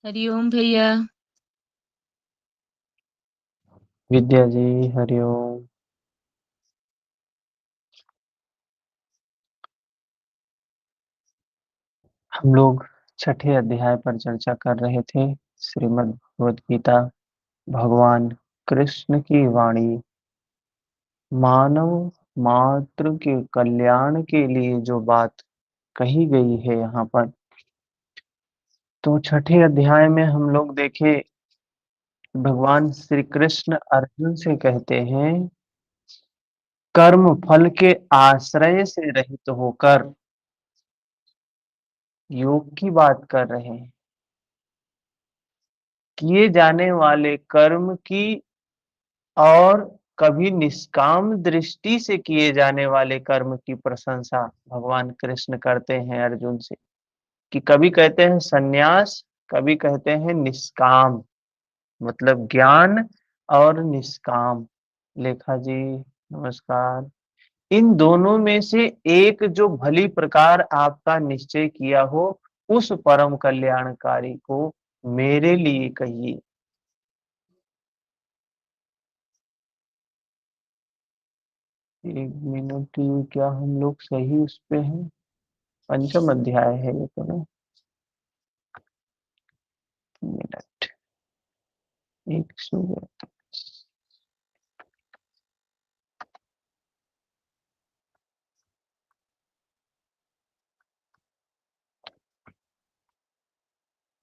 हरिओम भैया। विद्या जी, हरिओम। हम लोग छठे अध्याय पर चर्चा कर रहे थे। श्रीमद् भगवत गीता, भगवान कृष्ण की वाणी, मानव मात्र के कल्याण के लिए जो बात कही गई है यहाँ पर। तो छठे अध्याय में हम लोग देखे, भगवान श्री कृष्ण अर्जुन से कहते हैं, कर्म फल के आश्रय से रहित होकर योग की बात कर रहे हैं। किए जाने वाले कर्म की और कभी निष्काम दृष्टि से किए जाने वाले कर्म की प्रशंसा भगवान कृष्ण करते हैं अर्जुन से। कि कभी कहते हैं सन्यास, कभी कहते हैं निष्काम, मतलब ज्ञान और निष्काम। लेखा जी, नमस्कार। इन दोनों में से एक जो भली प्रकार आपका निश्चय किया हो, उस परम कल्याणकारी को मेरे लिए कहिए। एक मिनट, ये क्या हम लोग सही उस पे हैं? पंचम अध्याय है ये तो ना। मिनट, 100।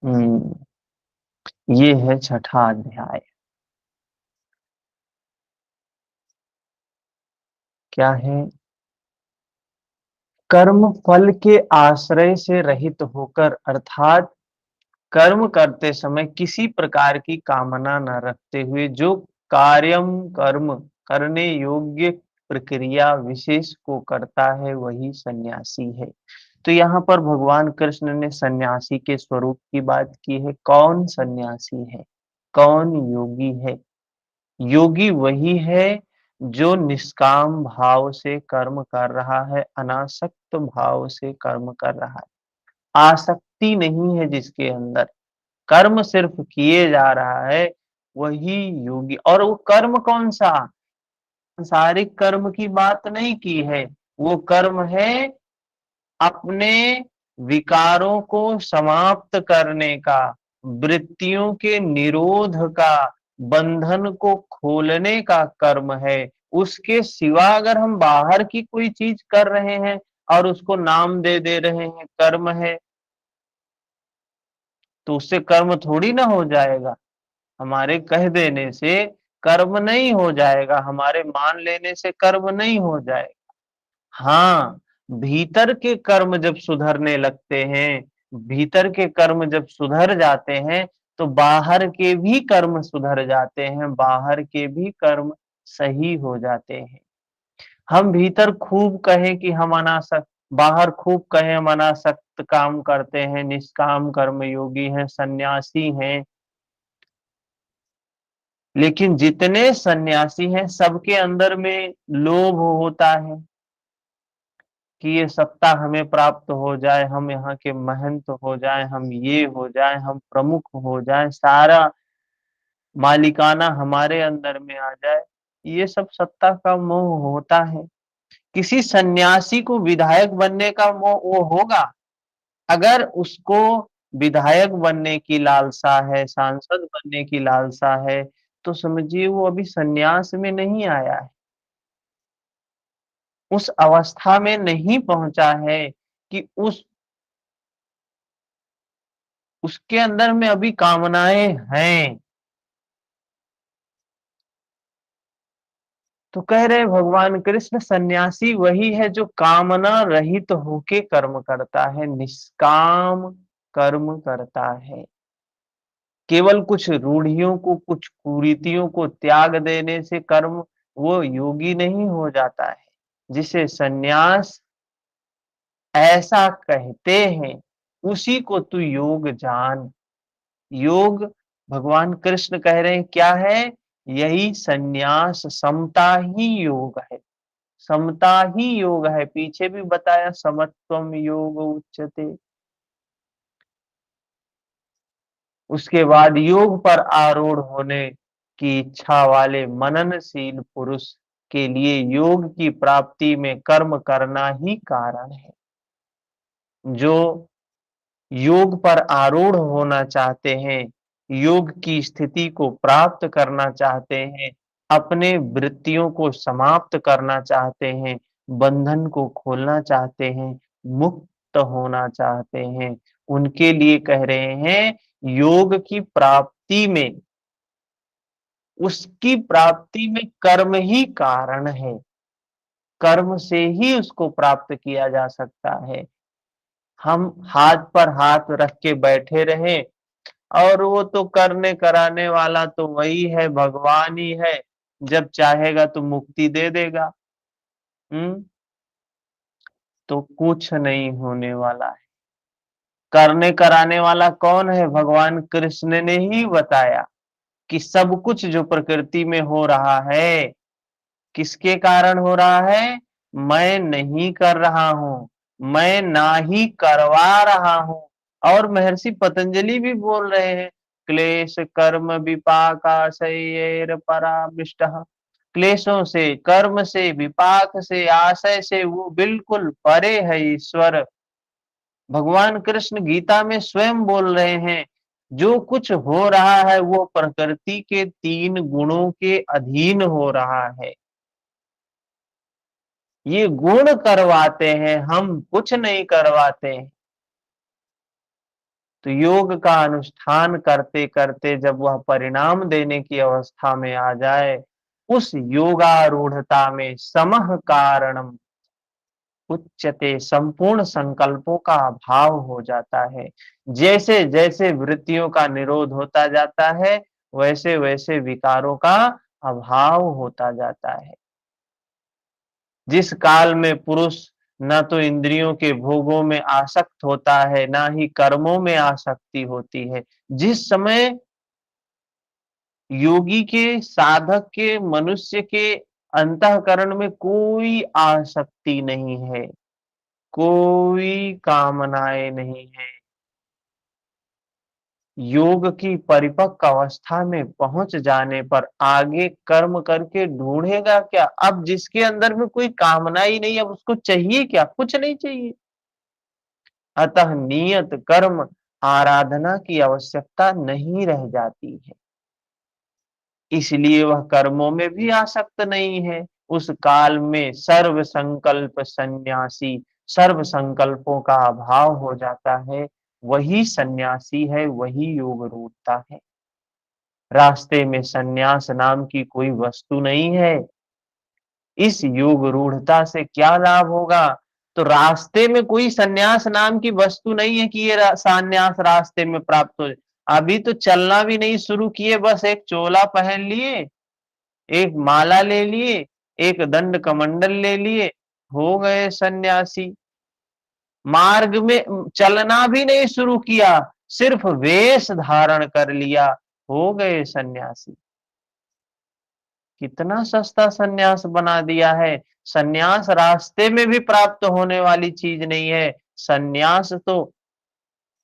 हम्म, ये है छठा अध्याय। क्या है? कर्म फल के आश्रय से रहित होकर, अर्थात कर्म करते समय किसी प्रकार की कामना न रखते हुए जो कार्यम कर्म करने योग्य प्रक्रिया विशेष को करता है, वही सन्यासी है। तो यहाँ पर भगवान कृष्ण ने सन्यासी के स्वरूप की बात की है। कौन सन्यासी है? कौन योगी है? योगी वही है जो निष्काम भाव से कर्म कर रहा है, अनासक्त भाव से कर्म कर रहा है। आसक्ति नहीं है जिसके अंदर, कर्म सिर्फ किए जा रहा है, वही योगी। और वो कर्म कौन सा? सांसारिक कर्म की बात नहीं की है। वो कर्म है अपने विकारों को समाप्त करने का, वृत्तियों के निरोध का, बंधन को खोलने का कर्म है। उसके सिवा अगर हम बाहर की कोई चीज कर रहे हैं और उसको नाम दे दे रहे हैं कर्म है, तो उससे कर्म थोड़ी ना हो जाएगा। हमारे कह देने से कर्म नहीं हो जाएगा, हमारे मान लेने से कर्म नहीं हो जाएगा। हाँ, भीतर के कर्म जब सुधरने लगते हैं, भीतर के कर्म जब सुधर जाते हैं, तो बाहर के भी कर्म सुधर जाते हैं, बाहर के भी कर्म सही हो जाते हैं। हम भीतर खूब कहें कि हम अनासक्त, बाहर खूब कहें हम अनासक्त काम करते हैं, निष्काम कर्म योगी हैं, सन्यासी हैं, लेकिन जितने सन्यासी हैं सबके अंदर में लोभ होता है कि ये सत्ता हमें प्राप्त हो जाए, हम यहाँ के महंत हो जाएं, हम ये हो जाएं, हम प्रमुख हो जाएं, सारा मालिकाना हमारे अंदर में आ जाए। ये सब सत्ता का मोह होता है। किसी सन्यासी को विधायक बनने का मोह वो होगा, अगर उसको विधायक बनने की लालसा है, सांसद बनने की लालसा है, तो समझिए वो अभी सन्यास में नहीं आया है, उस अवस्था में नहीं पहुंचा है कि उसके अंदर में अभी कामनाएं हैं। तो कह रहे भगवान कृष्ण, सन्यासी वही है जो कामना रहित होके कर्म करता है, निष्काम कर्म करता है। केवल कुछ रूढ़ियों को, कुछ कुरीतियों को त्याग देने से कर्म वो योगी नहीं हो जाता है। जिसे सन्यास ऐसा कहते हैं, उसी को तू योग जान। योग, भगवान कृष्ण कह रहे हैं क्या है? यही सन्यास, समता ही योग है। समता ही योग है। पीछे भी बताया, समत्वम योग उच्यते। उसके बाद योग पर आरूढ़ होने की इच्छा वाले मननशील पुरुष के लिए योग की प्राप्ति में कर्म करना ही कारण है। जो योग पर आरूढ़ होना चाहते हैं, योग की स्थिति को प्राप्त करना चाहते हैं, अपने वृत्तियों को समाप्त करना चाहते हैं, बंधन को खोलना चाहते हैं, मुक्त होना चाहते हैं, उनके लिए कह रहे हैं योग की प्राप्ति में, उसकी प्राप्ति में कर्म ही कारण है। कर्म से ही उसको प्राप्त किया जा सकता है। हम हाथ पर हाथ रख के बैठे रहें और वो तो करने कराने वाला तो वही है, भगवान ही है। जब चाहेगा तो मुक्ति दे देगा। हुँ? तो कुछ नहीं होने वाला है। करने कराने वाला कौन है? भगवान कृष्ण ने ही बताया कि सब कुछ जो प्रकृति में हो रहा है, किसके कारण हो रहा है? मैं नहीं कर रहा हूँ, मैं ना ही करवा रहा हूँ। और महर्षि पतंजलि भी बोल रहे हैं, क्लेश कर्म विपाकाशयैर परामृष्टः। क्लेशों से, कर्म से, विपाक से, आशय से वो बिल्कुल परे है ईश्वर। भगवान कृष्ण गीता में स्वयं बोल रहे हैं, जो कुछ हो रहा है वो प्रकृति के 3 गुणों के अधीन हो रहा है। ये गुण करवाते हैं, हम कुछ नहीं करवाते हैं। तो योग का अनुष्ठान करते-करते जब वह परिणाम देने की अवस्था में आ जाए, उस योगारूढ़ता में समः कारणम उच्यते, संपूर्ण संकल्पों का अभाव हो जाता है। जैसे-जैसे वृत्तियों का निरोध होता जाता है, वैसे-वैसे विकारों का अभाव होता जाता है। जिस काल में पुरुष ना तो इंद्रियों के भोगों में आसक्त होता है, ना ही कर्मों में आसक्ति होती है। जिस समय योगी के, साधक के, मनुष्य के अंतःकरण में कोई आसक्ति नहीं है, कोई कामनाएँ नहीं है। योग की परिपक्व अवस्था में पहुँच जाने पर आगे कर्म करके ढूँढेगा क्या? अब जिसके अंदर में कोई कामना ही नहीं, अब उसको चाहिए क्या? कुछ नहीं चाहिए। अतः नियत कर्म आराधना की आवश्यकता नहीं रह जाती है। इसलिए वह कर्मों में भी आसक्त नहीं है। उस काल में सर्व संकल्प सन्यासी, सर्व संकल्पों का अभाव हो जाता है। वही सन्यासी है, वही योग रूढ़ता है। रास्ते में सन्यास नाम की कोई वस्तु नहीं है। इस योग रूढ़ता से क्या लाभ होगा? तो रास्ते में कोई सन्यास नाम की वस्तु नहीं है कि ये सन्यास रास्ते में प्राप्त हो जाए। अभी तो चलना भी नहीं शुरू किए, बस एक चोला पहन लिए, एक माला ले लिए, एक दंड कमंडल ले लिए, हो गए सन्यासी। मार्ग में चलना भी नहीं शुरू किया, सिर्फ वेश धारण कर लिया, हो गए सन्यासी। कितना सस्ता सन्यास बना दिया है। सन्यास रास्ते में भी प्राप्त होने वाली चीज नहीं है। सन्यास तो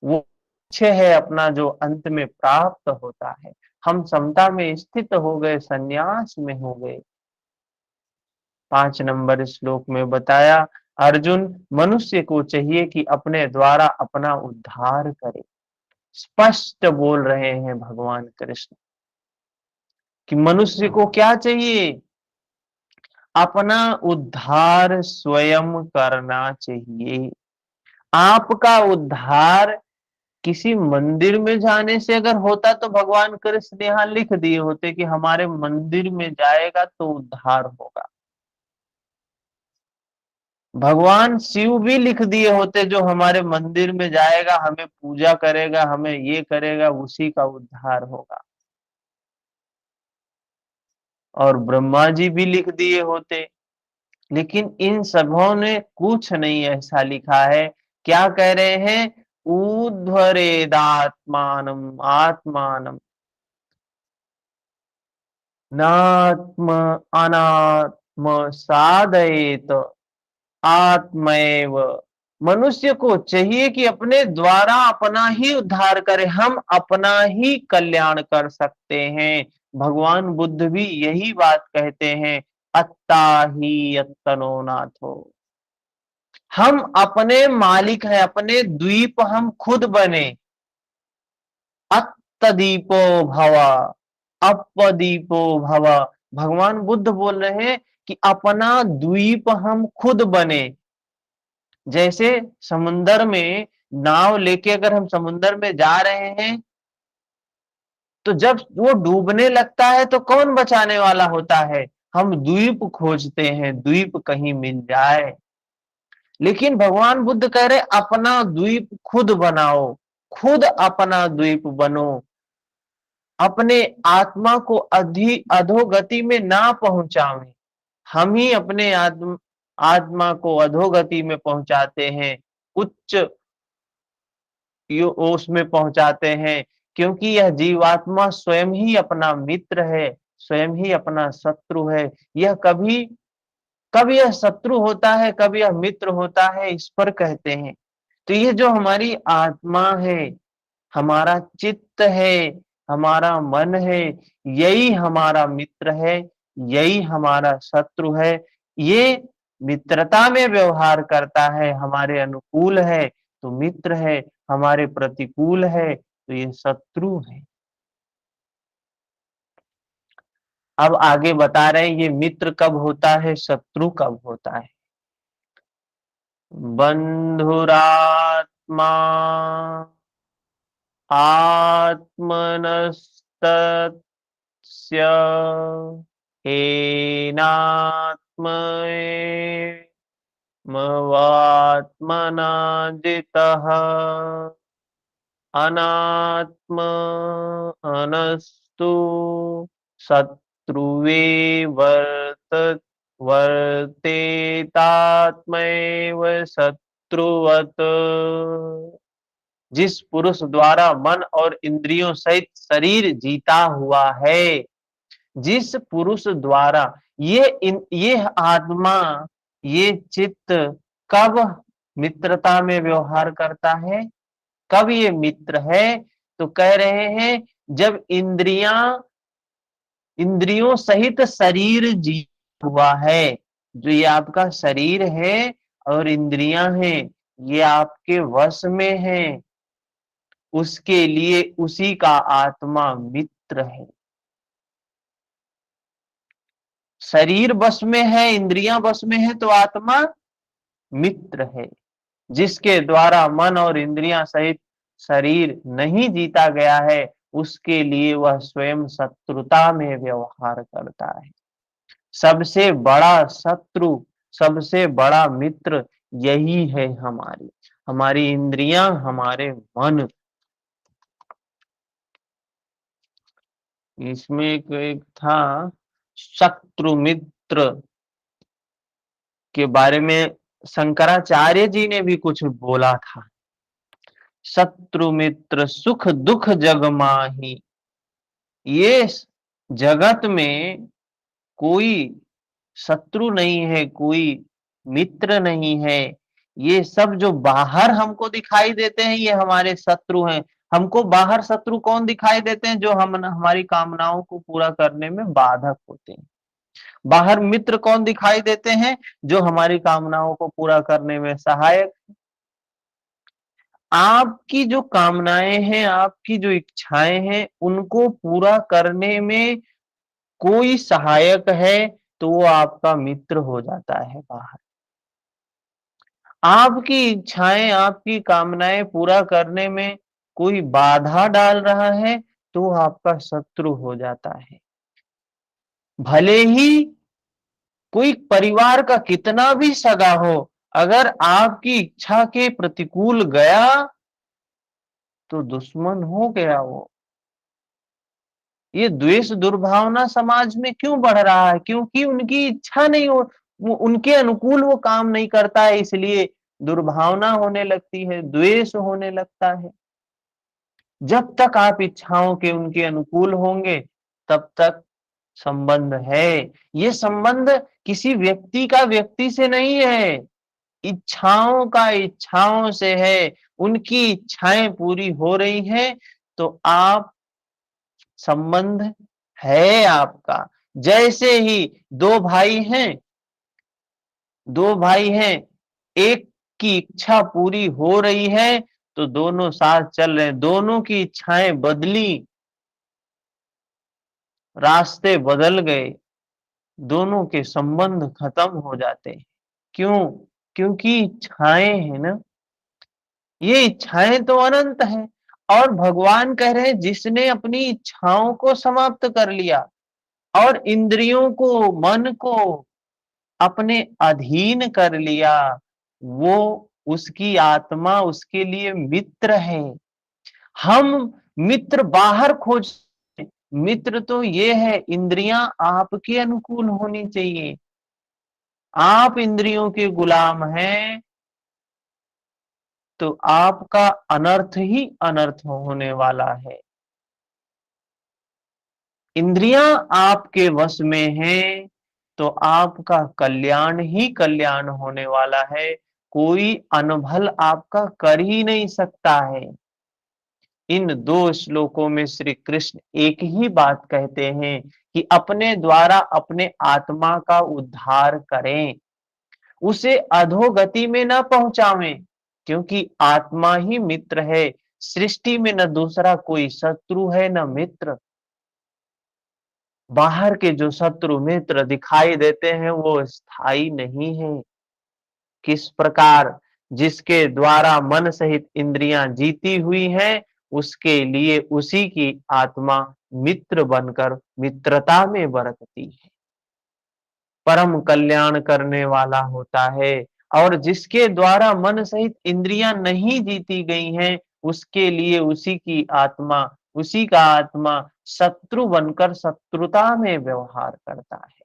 वो लक्ष्य है अपना जो अंत में प्राप्त होता है। हम समता में स्थित हो गए, सन्यास में हो गए। 5 नंबर श्लोक में बताया, अर्जुन मनुष्य को चाहिए कि अपने द्वारा अपना उद्धार करे। स्पष्ट बोल रहे हैं भगवान कृष्ण कि मनुष्य को क्या चाहिए? अपना उद्धार स्वयं करना चाहिए। आपका उद्धार किसी मंदिर में जाने से अगर होता तो भगवान कृष्ण यहाँ लिख दिए होते कि हमारे मंदिर में जाएगा तो उद्धार होगा। भगवान शिव भी लिख दिए होते जो हमारे मंदिर में जाएगा, हमें पूजा करेगा, हमें ये करेगा, उसी का उद्धार होगा। और ब्रह्मा जी भी लिख दिए होते। लेकिन इन सबों ने कुछ नहीं ऐसा लिखा है। क्या कह रहे हैं? उद्धरेदात्मानम आत्मानम नात्म अनात्म साधयेत आत्मैव मनुष्य को चाहिए कि अपने द्वारा अपना ही उद्धार करे, हम अपना ही कल्याण कर सकते हैं। भगवान बुद्ध भी यही बात कहते हैं, अत्ता ही अत्तनो नाथो। हम अपने मालिक हैं, अपने द्वीप हम खुद बने। अत्तदीपो भव, अपदीपो भव। भगवान बुद्ध बोल रहे हैं कि अपना द्वीप हम खुद बने। जैसे समुन्दर में नाव लेके अगर हम समुन्दर में जा रहे हैं, तो जब वो डूबने लगता है तो कौन बचाने वाला होता है? हम द्वीप खोजते हैं, द्वीप कहीं मिल जाए। लेकिन भगवान बुद्ध कह रहे अपना द्वीप खुद बनाओ, खुद अपना द्वीप बनो। अपने आत्मा को अधोगति में ना पहुंचावे, हम ही अपने आत्मा को अधोगति में पहुंचाते हैं, उच्च उसमें पहुंचाते हैं। क्योंकि यह जीवात्मा स्वयं ही अपना मित्र है, स्वयं ही अपना शत्रु है। यह कभी कब यह शत्रु होता है, कब यह मित्र होता है, इस पर कहते हैं। तो ये जो हमारी आत्मा है, हमारा चित्त है, हमारा मन है, यही हमारा मित्र है, यही हमारा शत्रु है। ये मित्रता में व्यवहार करता है, हमारे अनुकूल है तो मित्र है, हमारे प्रतिकूल है तो ये शत्रु है। अब आगे बता रहे हैं ये मित्र कब होता है, शत्रु कब होता है। बंधुरात्मा आत्मनस्तस्य मवात्मना जितः अनात्म अनस्तु शत्रुवे वर्तेतात्मैव शत्रुवत्। जिस पुरुष द्वारा मन और इंद्रियों सहित शरीर जीता हुआ है, जिस पुरुष द्वारा ये आत्मा, ये चित्त कब मित्रता में व्यवहार करता है, कब ये मित्र है? तो कह रहे हैं जब इंद्रियों सहित शरीर जी हुआ है। जो ये आपका शरीर है और इंद्रियां हैं, ये आपके वश में है, उसके लिए उसी का आत्मा मित्र है। शरीर बस में है, इंद्रियां बस में है, तो आत्मा मित्र है। जिसके द्वारा मन और इंद्रियां सहित शरीर नहीं जीता गया है, उसके लिए वह स्वयं शत्रुता में व्यवहार करता है। सबसे बड़ा शत्रु, सबसे बड़ा मित्र यही है हमारी हमारी इंद्रियां, हमारे मन। इसमें एक था शत्रु मित्र के बारे में, शंकराचार्य जी ने भी कुछ बोला था। शत्रु मित्र सुख दुख जग माही। ये जगत में कोई शत्रु नहीं है, कोई मित्र नहीं है। ये सब जो बाहर हमको दिखाई देते हैं, ये हमारे शत्रु हैं। हमको बाहर शत्रु कौन दिखाई देते हैं? जो हम हमारी कामनाओं को पूरा करने में बाधक होते हैं। बाहर मित्र कौन दिखाई देते हैं? जो हमारी कामनाओं को पूरा करने में सहायक। आपकी जो कामनाएं हैं, आपकी जो इच्छाएं हैं, उनको पूरा करने में कोई सहायक है तो वो आपका मित्र हो जाता है बाहर। आपकी इच्छाएं, आपकी कामनाएं पूरा करने में कोई बाधा डाल रहा है तो वो आपका शत्रु हो जाता है। भले ही कोई परिवार का कितना भी सगा हो, अगर आपकी इच्छा के प्रतिकूल गया तो दुश्मन हो गया वो। ये द्वेष दुर्भावना समाज में क्यों बढ़ रहा है? क्योंकि उनकी इच्छा नहीं हो, उनके अनुकूल वो काम नहीं करता है, इसलिए दुर्भावना होने लगती है, द्वेष होने लगता है। जब तक आप इच्छाओं के उनके अनुकूल होंगे, तब तक संबंध है। ये संबंध किसी व्यक्ति का व्यक्ति से नहीं है, इच्छाओं का इच्छाओं से है, उनकी इच्छाएं पूरी हो रही हैं, तो आप संबंध है आपका। जैसे ही दो भाई हैं, एक की इच्छा पूरी हो रही है तो दोनों साथ चल रहे हैं, दोनों की इच्छाएं बदली, रास्ते बदल गए, दोनों के संबंध खत्म हो जाते हैं। क्यों? क्योंकि इच्छाएं है ना, ये इच्छाएं तो अनंत है। और भगवान कह रहे हैं जिसने अपनी इच्छाओं को समाप्त कर लिया और इंद्रियों को, मन को अपने अधीन कर लिया, वो, उसकी आत्मा उसके लिए मित्र है। हम मित्र बाहर खोज, मित्र तो ये है, इंद्रियां आपके अनुकूल होनी चाहिए। आप इंद्रियों के गुलाम हैं तो आपका अनर्थ ही अनर्थ होने वाला है। इंद्रियां आपके वश में हैं तो आपका कल्याण ही कल्याण होने वाला है। कोई अनभल आपका कर ही नहीं सकता है। इन दो श्लोकों में श्री कृष्ण एक ही बात कहते हैं कि अपने द्वारा अपने आत्मा का उद्धार करें, उसे अधोगति में न पहुंचावें, क्योंकि आत्मा ही मित्र है। सृष्टि में न दूसरा कोई शत्रु है न मित्र। बाहर के जो शत्रु मित्र दिखाई देते हैं वो स्थायी नहीं है। किस प्रकार जिसके द्वारा मन सहित इंद्रियां जीती हुई हैं, उसके लिए उसी की आत्मा मित्र बनकर मित्रता में बरतती है, परम कल्याण करने वाला होता है। और जिसके द्वारा मन सहित इंद्रियां नहीं जीती गई हैं, उसके लिए उसी का आत्मा शत्रु बनकर शत्रुता में व्यवहार करता है,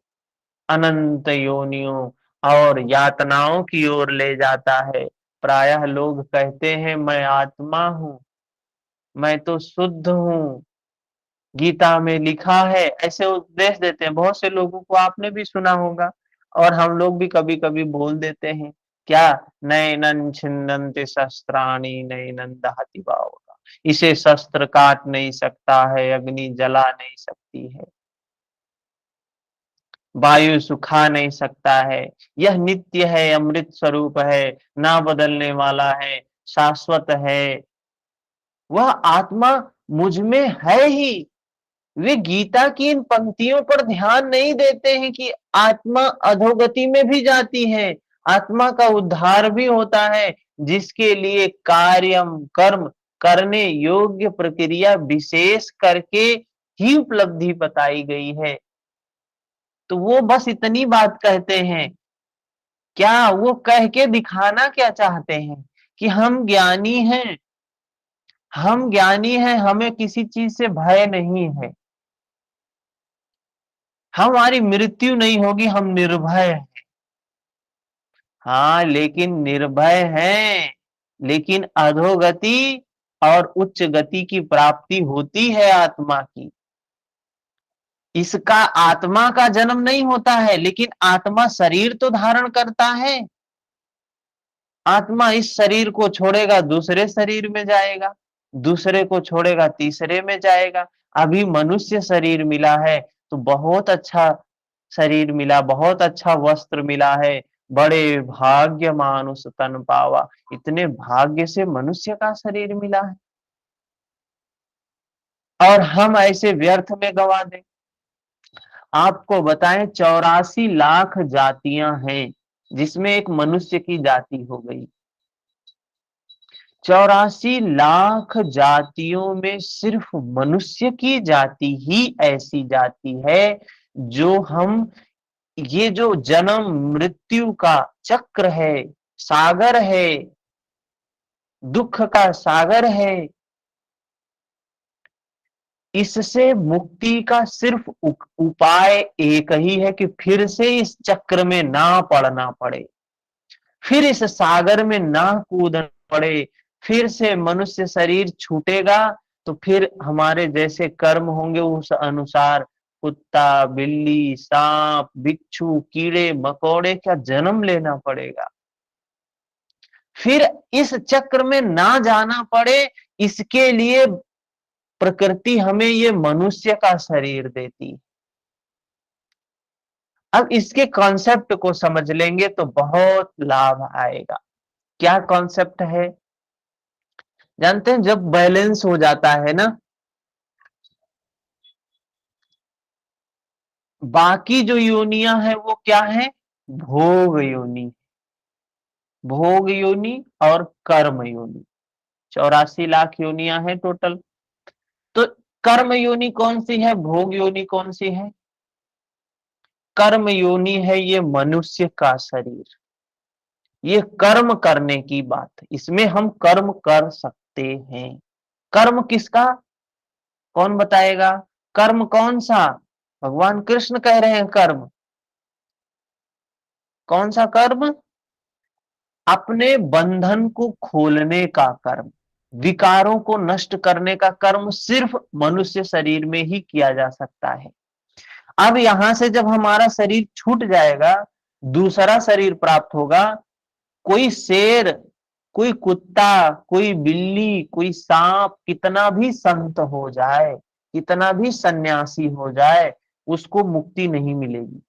अनंत योनियों और यातनाओं की ओर ले जाता है। प्रायः लोग कहते हैं मैं आत्मा हूं, मैं तो शुद्ध हूं, गीता में लिखा है, ऐसे उपदेश देते हैं। बहुत से लोगों को आपने भी सुना होगा और हम लोग भी कभी-कभी बोल देते हैं, क्या, नैनं छिन्दन्ति शस्त्राणि नैनं दहति वावः। इसे शस्त्र काट नहीं सकता है, अग्नि जला नहीं सकती है, वायु सुखा नहीं सकता है, यह नित्य है, अमृत स्वरूप है, ना बदलने वाला है, शाश्वत है, वह आत्मा मुझ में है ही। वे गीता की इन पंक्तियों पर ध्यान नहीं देते हैं कि आत्मा अधोगति में भी जाती है, आत्मा का उद्धार भी होता है, जिसके लिए कार्यम कर्म करने योग्य प्रक्रिया विशेष करके ही उपलब्धि बताई गई है। तो वो बस इतनी बात कहते हैं, क्या वो कह के दिखाना क्या चाहते हैं कि हम ज्ञानी हैं, हमें किसी चीज से भय नहीं है, हमारी मृत्यु नहीं होगी, हम निर्भय हैं। हाँ, लेकिन निर्भय हैं, लेकिन अधोगति और उच्च गति की प्राप्ति होती है आत्मा की। इसका आत्मा का जन्म नहीं होता है, लेकिन आत्मा शरीर तो धारण करता है। आत्मा इस शरीर को छोड़ेगा दूसरे शरीर में जाएगा, दूसरे को छोड़ेगा तीसरे में जाएगा। अभी मनुष्य शरीर मिला है तो बहुत अच्छा शरीर मिला, बहुत अच्छा वस्त्र मिला है, बड़े भाग्य मानुष तन पावा, इतने भाग्य से मनुष्य का शरीर मिला है और हम ऐसे व्यर्थ में गवा दें। आपको बताएं 84 लाख जातियां हैं, जिसमें एक मनुष्य की जाति हो गई। 84 लाख जातियों में सिर्फ मनुष्य की जाति ही ऐसी जाति है जो हम, ये जो जन्म मृत्यु का चक्र है, सागर है, दुख का सागर है, इससे मुक्ति का सिर्फ उपाय एक ही है कि फिर से इस चक्र में ना पड़ना पड़े, फिर इस सागर में ना कूदना पड़े। फिर से मनुष्य शरीर छूटेगा तो फिर हमारे जैसे कर्म होंगे उस अनुसार कुत्ता, बिल्ली, सांप, बिच्छू, कीड़े मकोड़े का जन्म लेना पड़ेगा। फिर इस चक्र में ना जाना पड़े, इसके लिए प्रकृति हमें ये मनुष्य का शरीर देती है। अब इसके कॉन्सेप्ट को समझ लेंगे तो बहुत लाभ आएगा। क्या कॉन्सेप्ट है? जानते हैं जब बैलेंस हो जाता है ना, बाकी जो योनियां हैं वो क्या है? भोग योनि, भोग योनि और कर्म योनि। 84 लाख योनियां हैं टोटल। तो कर्म योनि कौन सी है, भोग योनि कौन सी है? कर्म योनि है ये मनुष्य का शरीर। ये कर्म करने की बात है, इसमें हम कर्म कर सकते हैं। कर्म किसका? कौन बताएगा? कर्म कौन सा? भगवान कृष्ण कह रहे हैं कर्म। कौन सा कर्म? अपने बंधन को खोलने का कर्म, विकारों को नष्ट करने का कर्म सिर्फ मनुष्य शरीर में ही किया जा सकता है। अब यहां से जब हमारा शरीर छूट जाएगा, दूसरा शरीर प्राप्त होगा, कोई शेर, कोई कुत्ता, कोई बिल्ली, कोई सांप, कितना भी संत हो जाए, कितना भी सन्यासी हो जाए, उसको मुक्ति नहीं मिलेगी।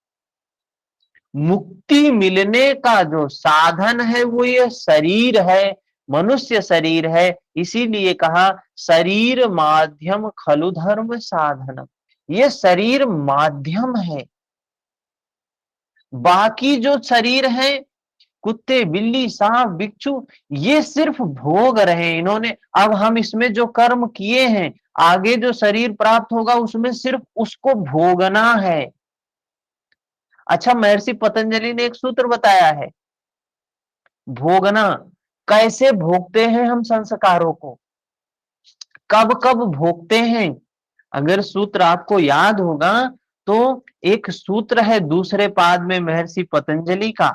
मुक्ति मिलने का जो साधन है वो ये शरीर है, मनुष्य शरीर है। इसीलिए कहा शरीर माध्यम खलु धर्म साधन। ये शरीर माध्यम है, बाकी जो शरीर है, कुत्ते, बिल्ली, सांप, बिच्छू, ये सिर्फ भोग रहे हैं इन्होंने। अब हम इसमें जो कर्म किए हैं, आगे जो शरीर प्राप्त होगा उसमें सिर्फ उसको भोगना है। अच्छा, महर्षि पतंजलि ने एक सूत्र बताया है, भोगना। कैसे भोगते हैं हम संस्कारों को, कब कब भोगते हैं? अगर सूत्र आपको याद होगा तो एक सूत्र है दूसरे पाद में महर्षि पतंजलि का,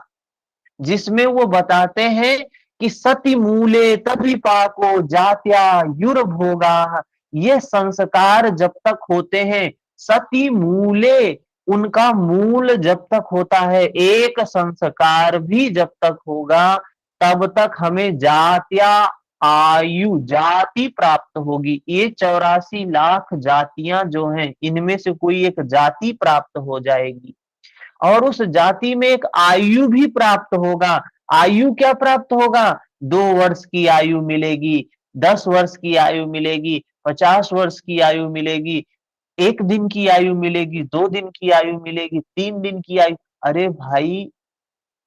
जिसमें वो बताते हैं कि सति मूले तभी पाको जात्या युर्भोगा। ये संस्कार जब तक होते हैं, सति मूले, उनका मूल जब तक होता है, एक संस्कार भी जब तक होगा तब तक हमें जात्या, आयु, जाति प्राप्त होगी। ये 84 लाख जातियां जो हैं, इनमें से कोई एक जाति प्राप्त हो जाएगी और उस जाति में एक आयु भी प्राप्त होगा। आयु क्या प्राप्त होगा? 2 वर्ष की आयु मिलेगी, 10 वर्ष की आयु मिलेगी, 50 वर्ष की आयु मिलेगी, 1 दिन की आयु मिलेगी, 2 दिन की आयु मिलेगी, 3 दिन की आयु। अरे भाई,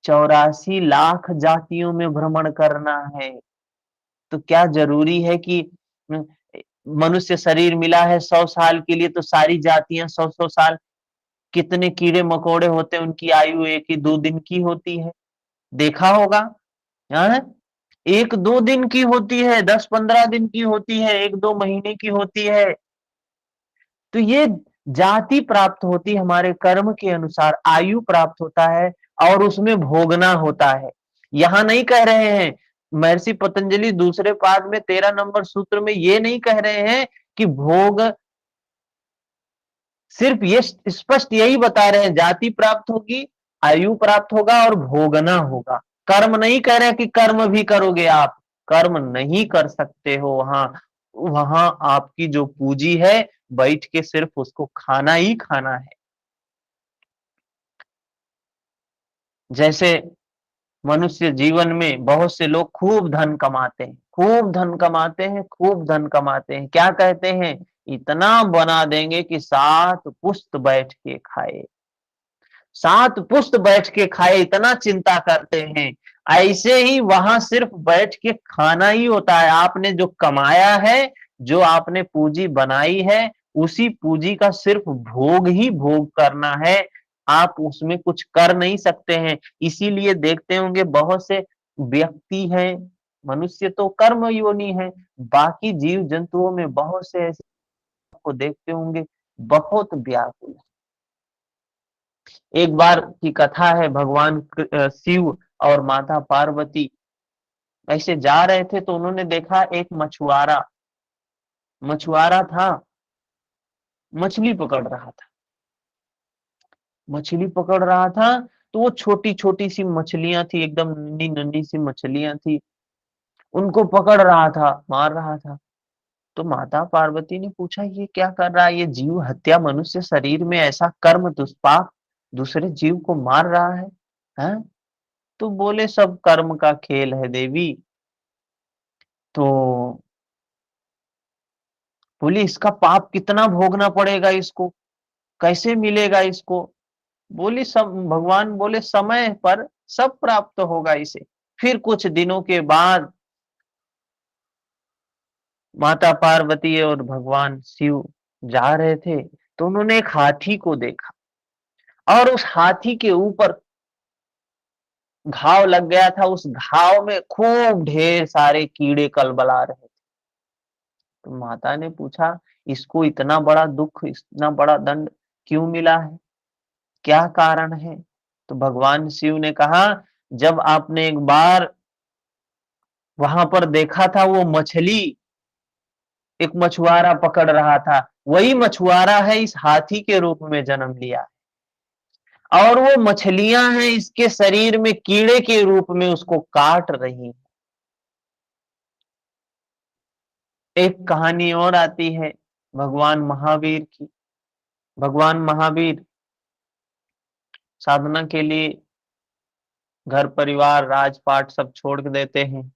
84 लाख जातियों में भ्रमण करना है, तो क्या जरूरी है कि मनुष्य शरीर मिला है 100 साल के लिए तो सारी जातियां 100-100 साल? कितने कीड़े मकोड़े होते हैं, उनकी आयु 1 ही 2 दिन की होती है, देखा होगा। हाँ? 1-2 दिन की होती है, 10-15 दिन की होती है, 1-2 महीने की होती है। तो ये जाति प्राप्त होती, हमारे कर्म के अनुसार आयु प्राप्त होता है और उसमें भोगना होता है। यहां नहीं कह रहे हैं महर्षि पतंजलि दूसरे पाद में 13 नंबर सूत्र में ये नहीं कह रहे हैं कि भोग, सिर्फ ये स्पष्ट यही बता रहे हैं, जाति प्राप्त होगी, आयु प्राप्त होगा और भोगना होगा। कर्म नहीं कह रहे कि कर्म भी करोगे आप, कर्म नहीं कर सकते हो। वहां वहां आपकी जो पूंजी है, बैठ के सिर्फ उसको खाना ही खाना है। जैसे मनुष्य जीवन में बहुत से लोग खूब धन कमाते हैं, खूब धन कमाते हैं, खूब धन कमाते हैं, क्या कहते हैं? इतना बना देंगे कि 7 पुश्त बैठ के खाए, 7 पुश्त बैठ के खाए, इतना चिंता करते हैं। ऐसे ही वहां सिर्फ बैठ के खाना ही होता है। आपने जो कमाया है, जो आपने पूंजी बनाई है, उसी पूंजी का सिर्फ भोग ही भोग करना है, आप उसमें कुछ कर नहीं सकते हैं। इसीलिए देखते होंगे बहुत से व्यक्ति हैं, मनुष्य तो कर्म योनि है, बाकी जीव जंतुओं में बहुत से ऐसे को देखते होंगे, बहुत व्याकुल। एक बार की कथा है, भगवान शिव और माता पार्वती ऐसे जा रहे थे तो उन्होंने देखा एक मछुआरा, मछुआरा था, मछली पकड़ रहा था, मछली पकड़ रहा था। तो वो छोटी छोटी सी मछलियां थी, एकदम नन्ही नन्ही सी मछलियां थी। उनको पकड़ रहा था, मार रहा था। तो माता पार्वती ने पूछा ये क्या कर रहा है, ये जीव हत्या, मनुष्य शरीर में ऐसा कर्म दुष्पाप, दूसरे जीव को मार रहा है, हैं? तो बोले सब कर्म का खेल है देवी। तो बोली इसका पाप कितना भोगना पड़ेगा इसको, कैसे मिलेगा इसको। बोली सब, भगवान बोले समय पर सब प्राप्त होगा इसे। फिर कुछ दिनों के बाद माता पार्वती और भगवान शिव जा रहे थे, तो उन्होंने एक हाथी को देखा, और उस हाथी के ऊपर घाव लग गया था, उस घाव में खूब ढेर सारे कीड़े कलबला रहे थे। तो माता ने पूछा इसको इतना बड़ा दुख, इतना बड़ा दंड क्यों मिला है, क्या कारण है। तो भगवान शिव ने कहा जब आपने एक बार वहां पर देखा था वो मछली, एक मछुआरा पकड़ रहा था, वही मछुआरा है इस हाथी के रूप में जन्म लिया, और वो मछलियां हैं इसके शरीर में कीड़े के रूप में उसको काट रही। एक कहानी और आती है भगवान महावीर की। भगवान महावीर साधना के लिए घर परिवार राजपाट सब छोड़ देते हैं,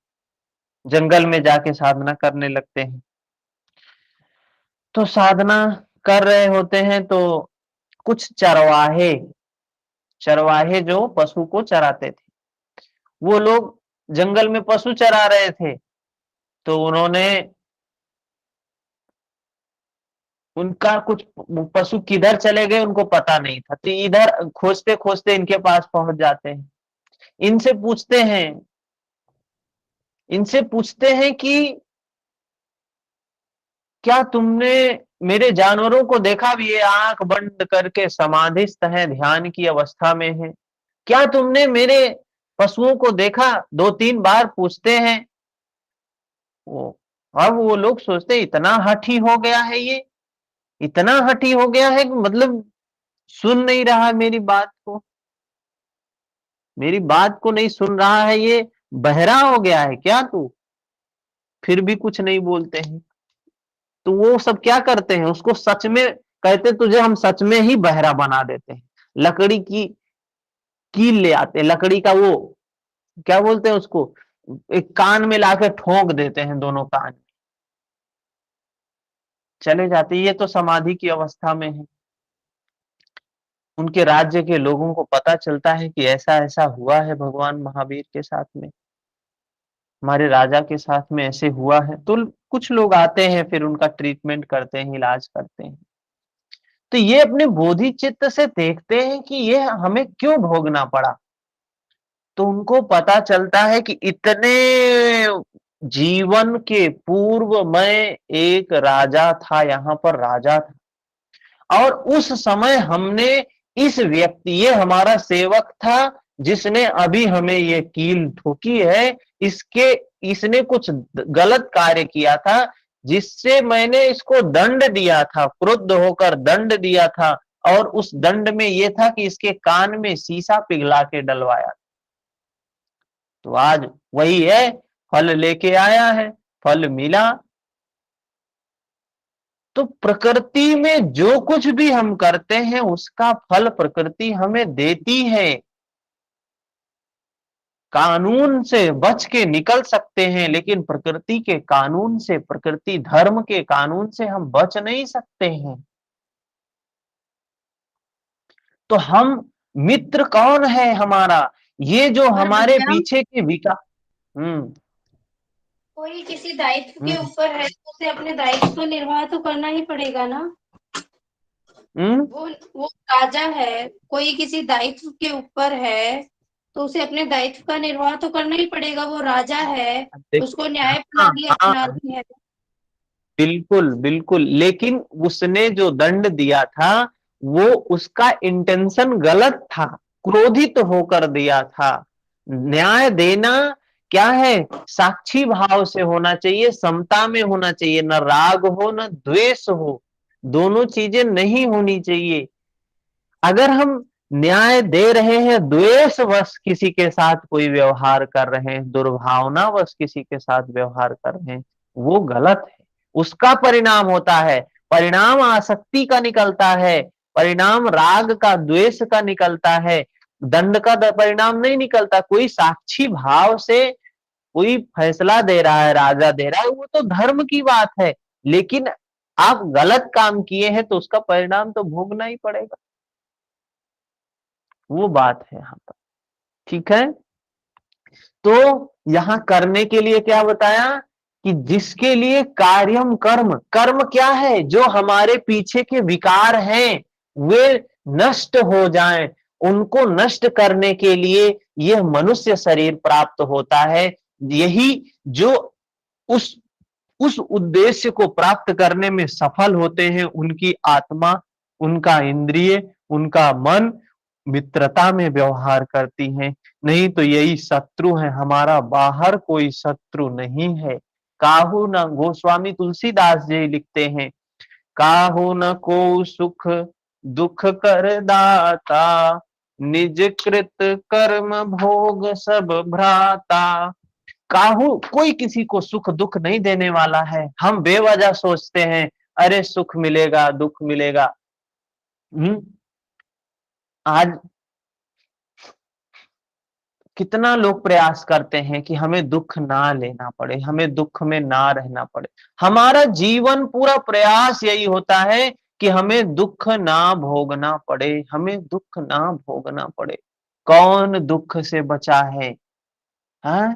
जंगल में जाके साधना करने लगते हैं। तो साधना कर रहे होते हैं तो कुछ चरवाहे, चरवाहे जो पशु को चराते थे, वो लोग जंगल में पशु चरा रहे थे। तो उन्होंने उनका कुछ पशु किधर चले गए उनको पता नहीं था, तो इधर खोजते खोजते इनके पास पहुंच जाते हैं। इनसे पूछते हैं, इनसे पूछते हैं कि क्या तुमने मेरे जानवरों को देखा भी, ये आंख बंद करके समाधिस्थ है, ध्यान की अवस्था में है, क्या तुमने मेरे पशुओं को देखा, दो तीन बार पूछते हैं वो। अब वो लोग सोचते हैं इतना हठी हो गया है ये, इतना हठी हो गया है कि मतलब सुन नहीं रहा मेरी बात को, मेरी बात को नहीं सुन रहा है ये, बहरा हो गया है क्या तू। फिर भी कुछ नहीं बोलते हैं। तो वो सब क्या करते हैं, उसको सच में कहते तुझे हम सच में ही बहरा बना देते हैं। लकड़ी की कील ले आते हैं, लकड़ी का वो क्या बोलते हैं उसको, एक कान में लाके ठोक देते हैं दोनों कान, चले जाते। ये तो समाधि की अवस्था में है। उनके राज्य के लोगों को पता चलता है कि ऐसा ऐसा हुआ है भगवान महावीर के साथ में, हमारे राजा के साथ में ऐसे हुआ है। तो कुछ लोग आते हैं, फिर उनका ट्रीटमेंट करते हैं, इलाज करते हैं। तो ये अपने बोधि चित्त से देखते हैं कि ये हमें क्यों भोगना पड़ा। तो उनको पता चलता है कि इतने जीवन के पूर्व मैं एक राजा था, यहाँ पर राजा था, और उस समय हमने इस व्यक्ति, ये हमारा सेवक था जिसने अभी हमें ये कील ठोकी है, इसके इसने कुछ गलत कार्य किया था, जिससे मैंने इसको दंड दिया था, क्रुद्ध होकर दंड दिया था। और उस दंड में यह था कि इसके कान में शीशा पिघला के डलवाया। तो आज वही है, फल लेके आया है, फल मिला। तो प्रकृति में जो कुछ भी हम करते हैं उसका फल प्रकृति हमें देती है। कानून से बच के निकल सकते हैं, लेकिन प्रकृति के कानून से, प्रकृति धर्म के कानून से हम बच नहीं सकते हैं। तो हम, मित्र कौन है हमारा, ये जो पर हमारे भैया पीछे के विकास। हम्म। कोई किसी दायित्व के हम्म। ऊपर है तो उसे अपने दायित्व का निर्वाह तो करना ही पड़ेगा ना। हम्म। वो राजा है, कोई किसी दायित्व के ऊपर है तो उसे अपने दायित्व का निर्वाह तो करना ही पड़ेगा, वो राजा है, देखो, उसको न्याय हाँ प्रणाली हाँ, अपनानी है। बिल्कुल बिल्कुल, लेकिन उसने जो दंड दिया था वो उसका इंटेंशन गलत था, क्रोधित होकर दिया था। न्याय देना क्या है, साक्षी भाव से होना चाहिए, समता में होना चाहिए, न राग हो न द्वेष हो, दोनों चीजें नहीं होनी चाहिए। अगर हम न्याय दे रहे हैं, द्वेषवश किसी के साथ कोई व्यवहार कर रहे हैं, दुर्भावनावश किसी के साथ व्यवहार कर रहे हैं, वो गलत है। उसका परिणाम होता है, परिणाम आसक्ति का निकलता है, परिणाम राग का, द्वेष का निकलता है, दंड का परिणाम नहीं निकलता। कोई साक्षी भाव से कोई फैसला दे रहा है, राजा दे रहा है, वो तो धर्म की बात है। लेकिन आप गलत काम किए हैं तो उसका परिणाम तो भोगना ही पड़ेगा, वो बात है यहाँ पर। ठीक है, तो यहां करने के लिए क्या बताया कि जिसके लिए कार्यम कर्म, कर्म क्या है, जो हमारे पीछे के विकार हैं वे नष्ट हो जाएं, उनको नष्ट करने के लिए यह मनुष्य शरीर प्राप्त होता है। यही जो उस उस उद्देश्य को प्राप्त करने में सफल होते हैं, उनकी आत्मा, उनका इंद्रिय, उनका मन मित्रता में व्यवहार करती हैं। नहीं तो यही शत्रु है, हमारा बाहर कोई शत्रु नहीं है। काहू न, गोस्वामी तुलसीदास जी लिखते हैं, काहू न को सुख दुख कर दाता, निज कृत कर्म भोग सब भ्राता। काहू, कोई किसी को सुख दुख नहीं देने वाला है। हम बेवजह सोचते हैं अरे सुख मिलेगा दुख मिलेगा। आज कितना लोग प्रयास करते हैं कि हमें दुख ना लेना पड़े, हमें दुख में ना रहना पड़े। हमारा जीवन पूरा प्रयास यही होता है कि हमें दुख ना भोगना पड़े, हमें दुख ना भोगना पड़े। कौन दुख से बचा है? हाँ,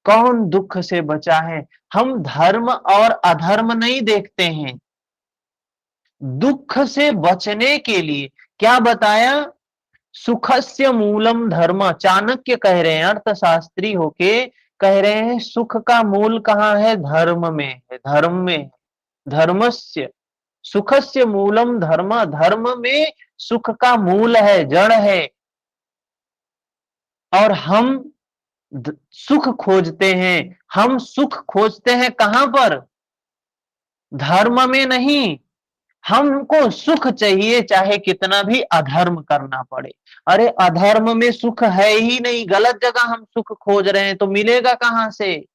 कौन दुख से बचा है? हम धर्म और अधर्म नहीं देखते हैं। दुख से बचने के लिए क्या बताया? सुखस्य मूलम धर्म। चाणक्य कह रहे हैं, अर्थशास्त्री होके कह रहे हैं, सुख का मूल कहाँ है? धर्म में है, धर्म में है। धर्मस्य सुखस्य मूलम धर्म, धर्म में सुख का मूल है, जड़ है। और हम सुख खोजते हैं, हम सुख खोजते हैं कहां पर? धर्म में नहीं। हमको सुख चाहिए चाहे कितना भी अधर्म करना पड़े। अरे अधर्म में सुख है ही नहीं, गलत जगह हम सुख खोज रहे हैं तो मिलेगा कहां से?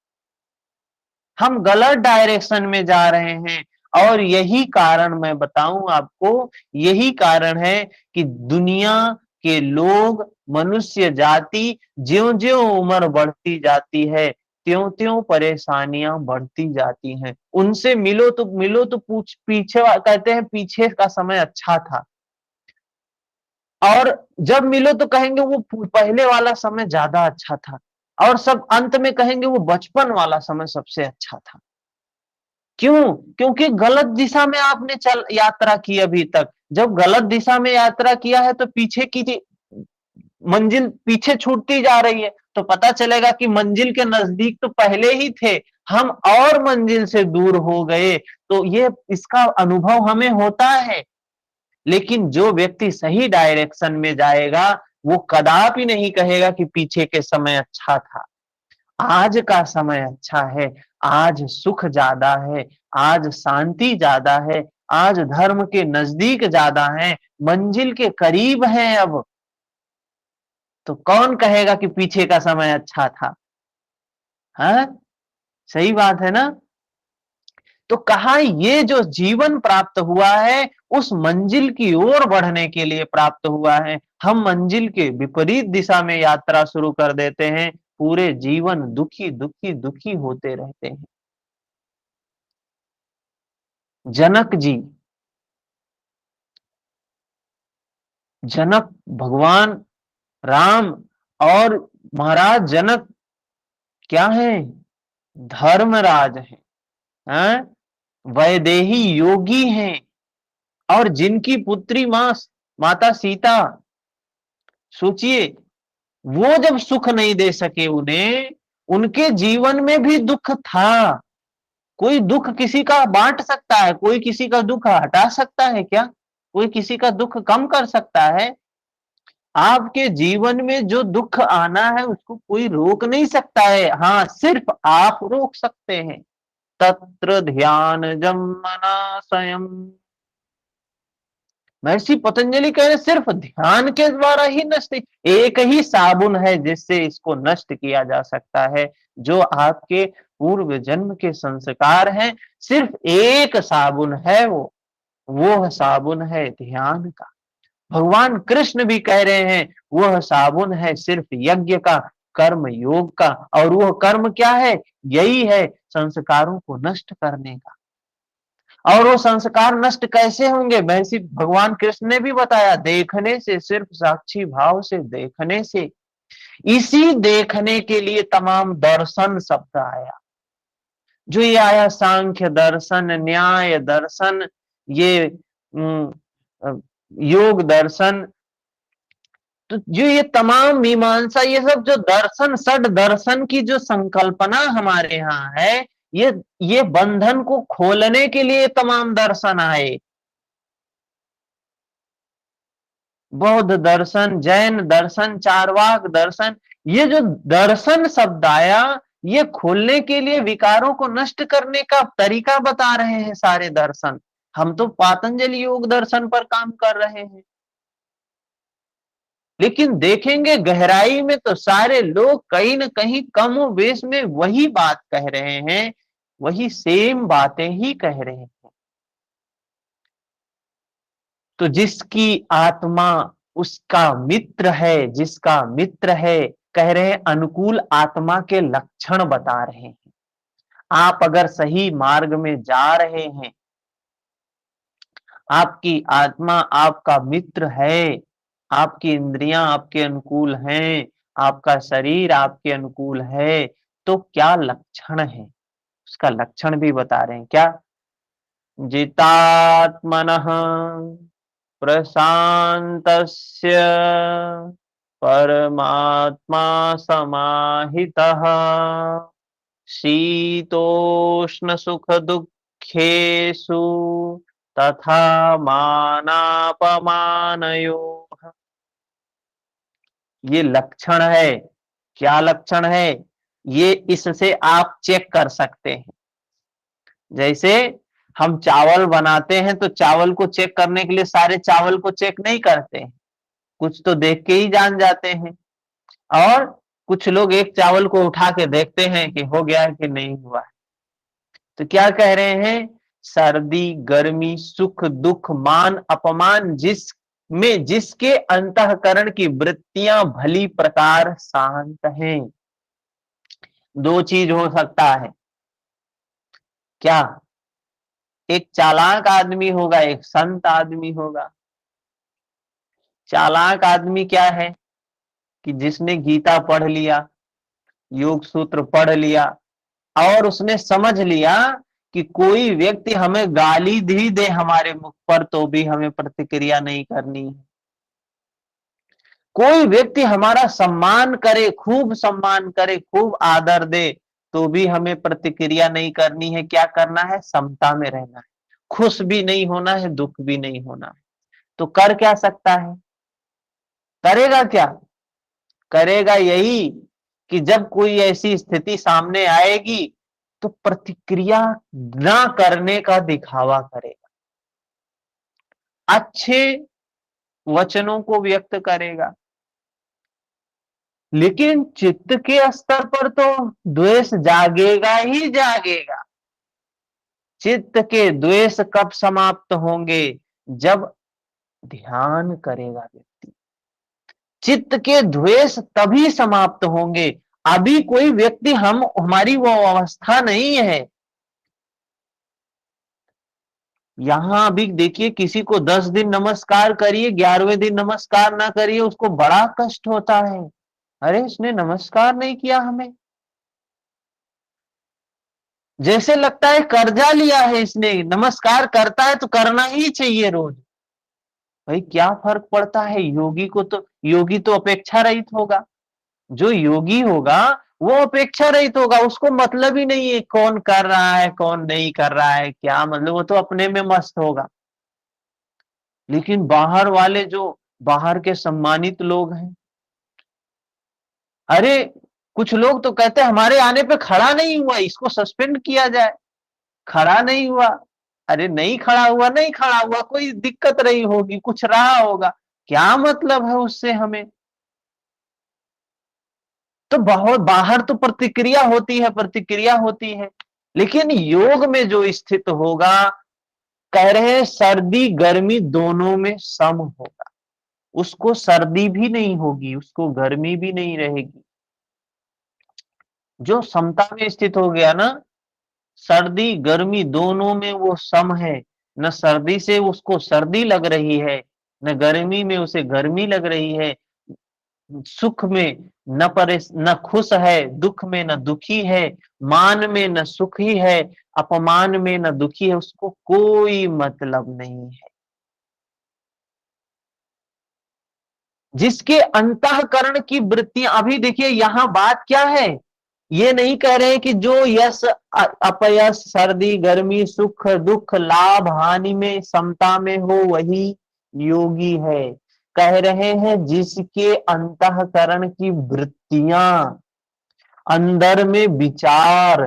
हम गलत डायरेक्शन में जा रहे हैं। और यही कारण मैं बताऊं आपको, यही कारण है कि दुनिया के लोग, मनुष्य जाति ज्यों ज्यों उम्र बढ़ती जाती है त्यों त्यों परेशानियां बढ़ती जाती हैं। उनसे मिलो तो पूछ पीछे, कहते हैं पीछे का समय अच्छा था, और जब मिलो तो कहेंगे वो पहले वाला समय ज्यादा अच्छा था, और सब अंत में कहेंगे वो बचपन वाला समय सबसे अच्छा था। क्यों? क्योंकि गलत दिशा में आपने चल यात्रा की अभी तक। जब गलत दिशा में यात्रा किया है तो पीछे की मंजिल पीछे छूटती जा रही है, तो पता चलेगा कि मंजिल के नजदीक तो पहले ही थे, हम और मंजिल से दूर हो गए। तो ये इसका अनुभव हमें होता है। लेकिन जो व्यक्ति सही डायरेक्शन में जाएगा वो कदापि नहीं कहेगा कि पीछे के समय अच्छा था। आज का समय अच्छा है, आज सुख ज्यादा है, आज शांति ज्यादा है, आज धर्म के नजदीक ज्यादा है, मंजिल के करीब है अब। तो कौन कहेगा कि पीछे का समय अच्छा था? हाँ, सही बात है ना? तो कहा ये जो जीवन प्राप्त हुआ है उस मंजिल की ओर बढ़ने के लिए प्राप्त हुआ है। हम मंजिल के विपरीत दिशा में यात्रा शुरू कर देते हैं, पूरे जीवन दुखी दुखी दुखी होते रहते हैं। जनक जी, जनक भगवान राम और महाराज जनक क्या है? धर्मराज हैं, वैदेही योगी हैं, और जिनकी पुत्री माता सीता, सोचिए, वो जब सुख नहीं दे सके उन्हें, उनके जीवन में भी दुख था। कोई दुख किसी का बांट सकता है? कोई किसी का दुख हटा सकता है क्या? कोई किसी का दुख कम कर सकता है? आपके जीवन में जो दुख आना है उसको कोई रोक नहीं सकता है। हाँ, सिर्फ आप रोक सकते हैं। तत्र ध्यान जम मना स्वयं, महर्षि पतंजलि कह रहे सिर्फ ध्यान के द्वारा ही नष्ट, एक ही साबुन है जिससे इसको नष्ट किया जा सकता है, जो आपके पूर्व जन्म के संस्कार हैं। सिर्फ एक साबुन है, वो साबुन है ध्यान का। भगवान कृष्ण भी कह रहे हैं वह साबुन है सिर्फ यज्ञ का, कर्म योग का। और वह कर्म क्या है? यही है संस्कारों को नष्ट करने का। और वो संस्कार नष्ट कैसे होंगे? महर्षि भगवान कृष्ण ने भी बताया, देखने से, सिर्फ साक्षी भाव से देखने से। इसी देखने के लिए तमाम दर्शन शब्द आया, जो ये आया सांख्य दर्शन, न्याय दर्शन, ये योग दर्शन, तो जो ये तमाम मीमांसा, ये सब जो दर्शन, षड दर्शन की जो संकल्पना हमारे यहाँ है, ये बंधन को खोलने के लिए तमाम दर्शन आए। बौद्ध दर्शन, जैन दर्शन, चारवाक दर्शन, ये जो दर्शन शब्द आया, ये खोलने के लिए, विकारों को नष्ट करने का तरीका बता रहे हैं सारे दर्शन। हम तो पातंजलि योग दर्शन पर काम कर रहे हैं, लेकिन देखेंगे गहराई में तो सारे लोग कहीं ना कहीं कम बेस में वही बात कह रहे हैं, वही सेम बातें ही कह रहे हैं। तो जिसकी आत्मा उसका मित्र है, जिसका मित्र है, कह रहे हैं अनुकूल आत्मा के लक्षण बता रहे हैं। आप अगर सही मार्ग में जा रहे हैं, आपकी आत्मा आपका मित्र है, आपकी इंद्रियां आपके अनुकूल हैं, आपका शरीर आपके अनुकूल है, तो क्या लक्षण है? उसका लक्षण भी बता रहे हैं। क्या? जितात्मनः प्रशान्तस्य परमात्मा समाहितः शीतोष्ण सुख दुखेषु तथा मानापमानयोः। ये लक्षण है। क्या लक्षण है? ये इससे आप चेक कर सकते हैं। जैसे हम चावल बनाते हैं तो चावल को चेक करने के लिए सारे चावल को चेक नहीं करते हैं, कुछ तो देख के ही जान जाते हैं। और कुछ लोग एक चावल को उठा के देखते हैं कि हो गया है कि नहीं हुआ है। तो क्या कह रहे हैं? सर्दी, गर्मी, सुख, दुख, मान, अपमान, जिसके अंतःकरण की वृत्तियां भली प्रकार शांत हैं। दो चीज हो सकता है। क्या? एक चालाक आदमी होगा, एक संत आदमी होगा। चालाक आदमी क्या है? कि जिसने गीता पढ़ लिया, योग सूत्र पढ़ लिया, और उसने समझ लिया कि कोई व्यक्ति हमें गाली भी दे हमारे मुख पर तो भी हमें प्रतिक्रिया नहीं करनी है। कोई व्यक्ति हमारा सम्मान करे, खूब सम्मान करे, खूब आदर दे, तो भी हमें प्रतिक्रिया नहीं करनी है। क्या करना है? समता में रहना है। खुश भी नहीं होना है, दुख भी नहीं होना है। तो कर क्या सकता है? करेगा क्या? करेगा यही कि जब कोई ऐसी स्थिति सामने आएगी तो प्रतिक्रिया ना करने का दिखावा करेगा, अच्छे वचनों को व्यक्त करेगा। लेकिन चित्त के स्तर पर तो द्वेष जागेगा ही जागेगा। चित्त के द्वेष कब समाप्त होंगे? जब ध्यान करेगा व्यक्ति। चित्त के द्वेष तभी समाप्त होंगे। अभी कोई व्यक्ति, हमारी वो अवस्था नहीं है। यहां अभी देखिए, किसी को 10 दिन नमस्कार करिए, 11वें दिन नमस्कार ना करिए, उसको बड़ा कष्ट होता है। अरे इसने नमस्कार नहीं किया हमें, जैसे लगता है कर्जा लिया है इसने। नमस्कार करता है तो करना ही चाहिए रोज। भाई क्या फर्क पड़ता है? योगी तो अपेक्षा रहित होगा। जो योगी होगा वो अपेक्षा रहित होगा, उसको मतलब ही नहीं है कौन कर रहा है कौन नहीं कर रहा है, क्या मतलब, वो तो अपने में मस्त होगा। लेकिन बाहर वाले, जो बाहर के सम्मानित लोग हैं, अरे कुछ लोग तो कहते हैं हमारे आने पे खड़ा नहीं हुआ, इसको सस्पेंड किया जाए। खड़ा नहीं हुआ, अरे नहीं खड़ा हुआ, नहीं खड़ा हुआ, कोई दिक्कत नहीं होगी, कुछ रहा होगा, क्या मतलब है उससे हमें। तो बहुत बाहर तो प्रतिक्रिया होती है, प्रतिक्रिया होती है, लेकिन योग में जो स्थित होगा, कह रहे हैं सर्दी गर्मी दोनों में सम होगा, उसको सर्दी भी नहीं होगी, उसको गर्मी भी नहीं रहेगी। जो समता में स्थित हो गया ना, सर्दी गर्मी दोनों में वो सम है, न सर्दी से उसको सर्दी लग रही है, न गर्मी में उसे गर्मी लग रही है, सुख में न खुश है, दुख में न दुखी है, मान में न सुखी है, अपमान में न दुखी है, उसको कोई मतलब नहीं है। जिसके अंतःकरण की वृत्तियां, अभी देखिए यहां बात क्या है, ये नहीं कह रहे कि जो यश अपयश सर्दी गर्मी सुख दुख लाभ हानि में समता में हो वही योगी है। कह रहे हैं जिसके अंतःकरण की वृत्तियां, अंदर में विचार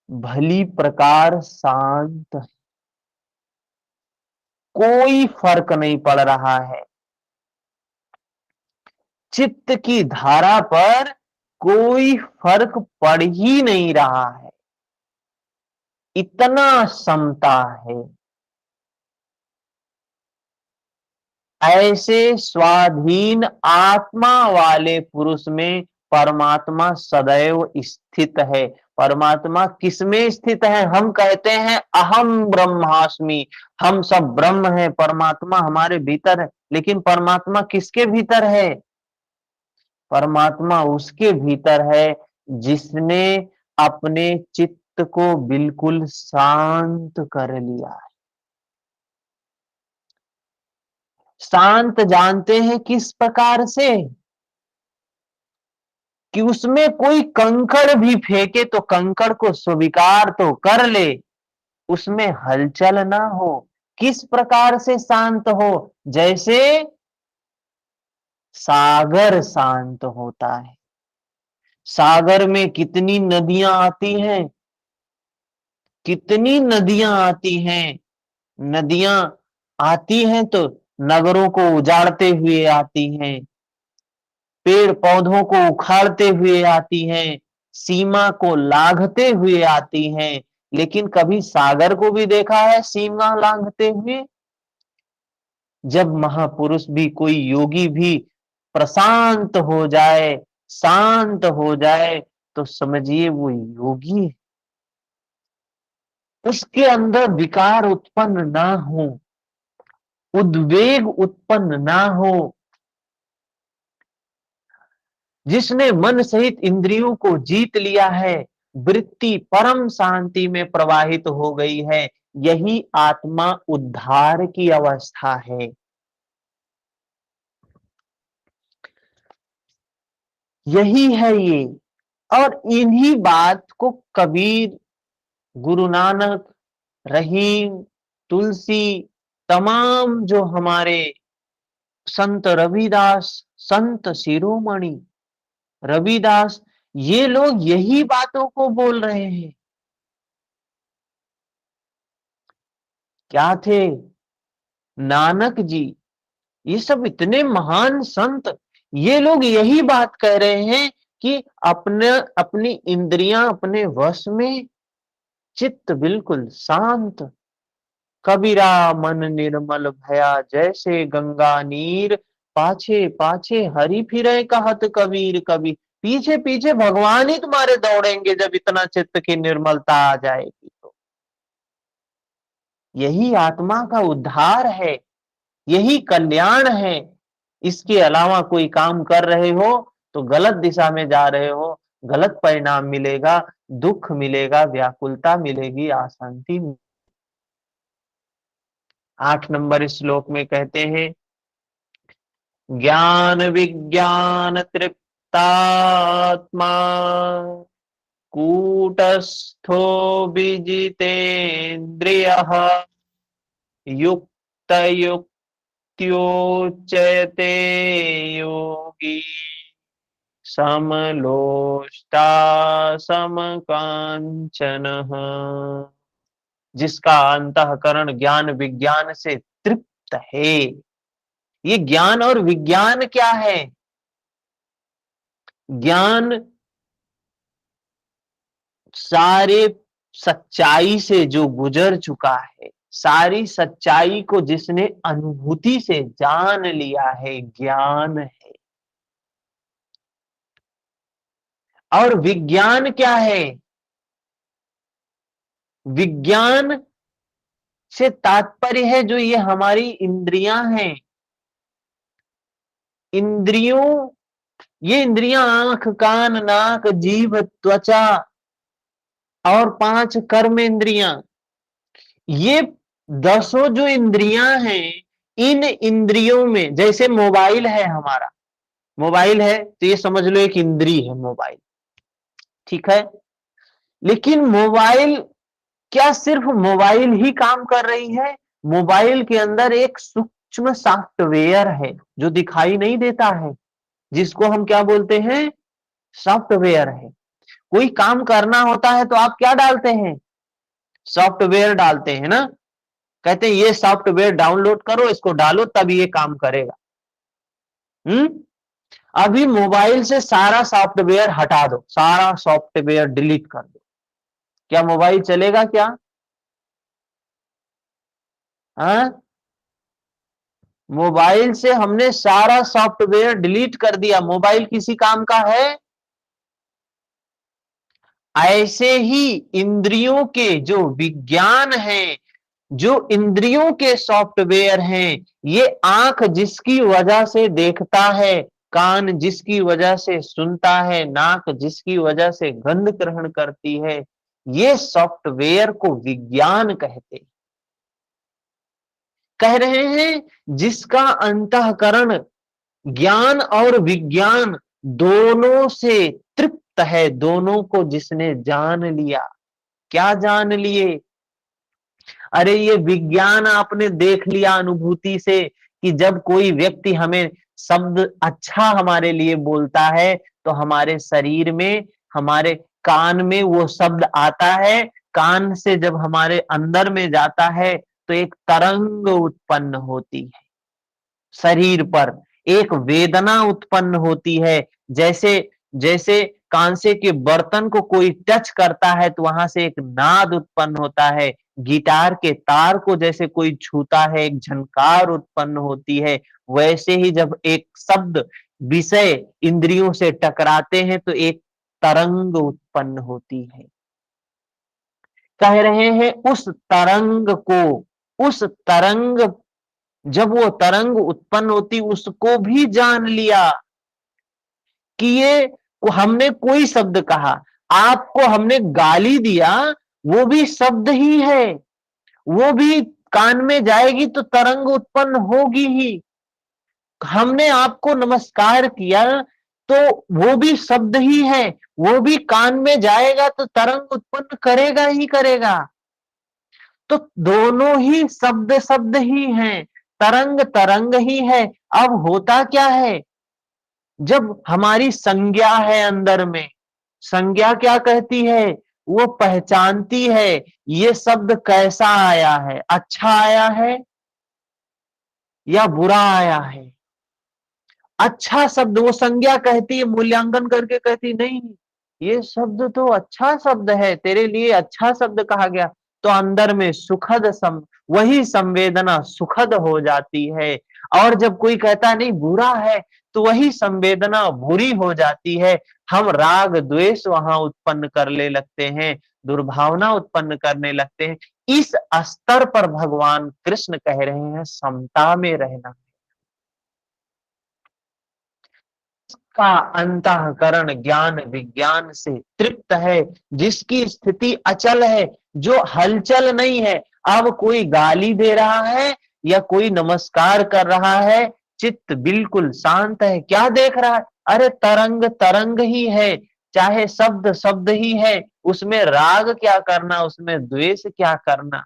भली प्रकार शांत है, कोई फर्क नहीं पड़ रहा है, चित्त की धारा पर कोई फर्क पड़ ही नहीं रहा है, इतना समता है। ऐसे स्वाधीन आत्मा वाले पुरुष में परमात्मा सदैव स्थित है। परमात्मा किसमें स्थित है? हम कहते हैं अहम ब्रह्मास्मि, हम सब ब्रह्म है, परमात्मा हमारे भीतर है, लेकिन परमात्मा किसके भीतर है? परमात्मा उसके भीतर है जिसने अपने चित्त को बिल्कुल शांत कर लिया है। शांत जानते हैं किस प्रकार से? कि उसमें कोई कंकड़ भी फेंके तो कंकड़ को स्वीकार तो कर ले, उसमें हलचल ना हो। किस प्रकार से शांत हो? जैसे सागर शांत होता है। सागर में कितनी नदियां आती हैं, कितनी नदियां आती हैं, नदियां आती हैं तो नगरों को उजाड़ते हुए आती हैं, पेड़ पौधों को उखाड़ते हुए आती हैं, सीमा को लांघते हुए आती हैं, लेकिन कभी सागर को भी देखा है सीमा लांघते हुए? जब महापुरुष भी, कोई योगी भी प्रशांत हो जाए, शांत हो जाए, तो समझिए वो योगी है। उसके अंदर विकार उत्पन्न ना हो, उद्वेग उत्पन्न ना हो, जिसने मन सहित इंद्रियों को जीत लिया है, वृत्ति परम शांति में प्रवाहित हो गई है, यही आत्मा उद्धार की अवस्था है। यही है ये। और इन्हीं बात को कबीर, गुरु नानक, रहीम, तुलसी, तमाम जो हमारे संत रविदास, संत शिरोमणि रविदास, ये लोग यही बातों को बोल रहे हैं। क्या थे नानक जी, ये सब इतने महान संत, ये लोग यही बात कह रहे हैं कि अपने अपनी इंद्रियां अपने वश में, चित्त बिल्कुल शांत। कबीरा मन निर्मल भया जैसे गंगा नीर, पाछे पाछे हरि फिरे कहत कबीर कबीर। पीछे पीछे भगवान ही तुम्हारे दौड़ेंगे जब इतना चित्त की निर्मलता आ जाएगी तो। यही आत्मा का उद्धार है, यही कल्याण है। इसके अलावा कोई काम कर रहे हो तो गलत दिशा में जा रहे हो, गलत परिणाम मिलेगा, दुख मिलेगा, व्याकुलता मिलेगी, अशांति। 8 नंबर श्लोक में कहते हैं, ज्ञान विज्ञान तृप्तात्मा कूटस्थो विजितेन्द्रियः युक्त युक्त्योच्यते योगी समलोष्टा समकांचनः। जिसका अंतःकरण ज्ञान विज्ञान से तृप्त है। ये ज्ञान और विज्ञान क्या है? ज्ञान सारे सच्चाई से जो गुजर चुका है, सारी सच्चाई को जिसने अनुभूति से जान लिया है, ज्ञान है। और विज्ञान क्या है? विज्ञान से तात्पर्य है जो ये हमारी इंद्रियां हैं। इंद्रियों ये इंद्रियां आंख, कान, नाक, जीभ, त्वचा और 5 कर्म इंद्रियां, ये 10 जो इंद्रियां हैं, इन इंद्रियों में जैसे मोबाइल है, हमारा मोबाइल है तो ये समझ लो एक इंद्री है मोबाइल, ठीक है। लेकिन मोबाइल, क्या सिर्फ मोबाइल ही काम कर रही है? मोबाइल के अंदर एक सूक्ष्म सॉफ्टवेयर है जो दिखाई नहीं देता है, जिसको हम क्या बोलते हैं? सॉफ्टवेयर है। कोई काम करना होता है तो आप क्या डालते हैं? सॉफ्टवेयर डालते हैं ना। कहते हैं ये सॉफ्टवेयर डाउनलोड करो, इसको डालो तब ये काम करेगा। अभी मोबाइल से सारा सॉफ्टवेयर हटा दो, सारा सॉफ्टवेयर डिलीट कर दो, क्या मोबाइल चलेगा क्या? हाँ, मोबाइल से हमने सारा सॉफ्टवेयर डिलीट कर दिया, मोबाइल किसी काम का है? ऐसे ही इंद्रियों के जो विज्ञान है, जो इंद्रियों के सॉफ्टवेयर हैं, ये आंख जिसकी वजह से देखता है, कान जिसकी वजह से सुनता है, नाक जिसकी वजह से गंध ग्रहण करती है, ये सॉफ्टवेयर को विज्ञान कहते हैं। कह रहे हैं जिसका अंतःकरण ज्ञान और विज्ञान दोनों से तृप्त है, दोनों को जिसने जान लिया। क्या जान लिए? अरे ये विज्ञान आपने देख लिया अनुभूति से कि जब कोई व्यक्ति हमें शब्द अच्छा हमारे लिए बोलता है तो हमारे शरीर में, हमारे कान में वो शब्द आता है, कान से जब हमारे अंदर में जाता है तो एक तरंग उत्पन्न होती है, शरीर पर एक वेदना उत्पन्न होती है। जैसे जैसे कांसे के बर्तन को कोई टच करता है तो वहां से एक नाद उत्पन्न होता है, गिटार के तार को जैसे कोई छूता है एक झनकार उत्पन्न होती है। वैसे ही जब एक शब्द विषय इंद्रियों से टकराते हैं तो एक तरंग उत्पन्न होती है। कह रहे हैं उस तरंग को, उस तरंग, जब वो तरंग उत्पन्न होती उसको भी जान लिया कि ये हमने कोई शब्द कहा, आपको हमने गाली दिया, वो भी शब्द ही है, वो भी कान में जाएगी तो तरंग उत्पन्न होगी ही। हमने आपको नमस्कार किया तो वो भी शब्द ही है, वो भी कान में जाएगा तो तरंग उत्पन्न करेगा ही करेगा। तो दोनों ही शब्द शब्द ही हैं, तरंग तरंग ही है। अब होता क्या है, जब हमारी संज्ञा है अंदर में, संज्ञा क्या कहती है? वो पहचानती है ये शब्द कैसा आया है, अच्छा आया है या बुरा आया है। अच्छा शब्द वो संज्ञा कहती है, मूल्यांकन करके कहती नहीं ये शब्द तो अच्छा शब्द है, तेरे लिए अच्छा शब्द कहा गया, तो अंदर में सुखद वही संवेदना सुखद हो जाती है। और जब कोई कहता नहीं बुरा है तो वही संवेदना बुरी हो जाती है। हम राग द्वेष वहां उत्पन्न करने लगते हैं, दुर्भावना उत्पन्न करने लगते हैं। इस स्तर पर भगवान कृष्ण कह रहे हैं समता में रहना का अंतःकरण ज्ञान विज्ञान से तृप्त है, जिसकी स्थिति अचल है, जो हलचल नहीं है। अब कोई गाली दे रहा है या कोई नमस्कार कर रहा है, चित्त बिल्कुल शांत है। क्या देख रहा है? अरे तरंग तरंग ही है, चाहे शब्द शब्द ही है, उसमें राग क्या करना, उसमें द्वेष क्या करना।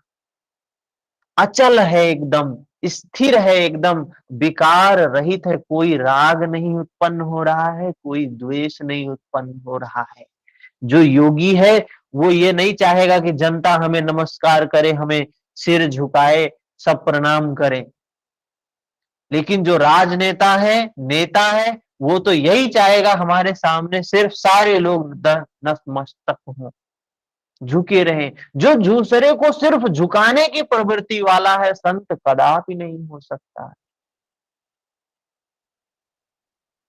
अचल है एकदम, स्थिर है एकदम, विकार रहित है, कोई राग नहीं उत्पन्न हो रहा है, कोई द्वेष नहीं उत्पन्न हो रहा है। जो योगी है वो ये नहीं चाहेगा कि जनता हमें नमस्कार करे, हमें सिर झुकाए, सब प्रणाम करें। लेकिन जो राजनेता है, नेता है, वो तो यही चाहेगा हमारे सामने सिर्फ सारे लोग नतमस्तक हों, झुके रहें। जो दूसरे को सिर्फ झुकाने की प्रवृत्ति वाला है, संत कदापि नहीं हो सकता है।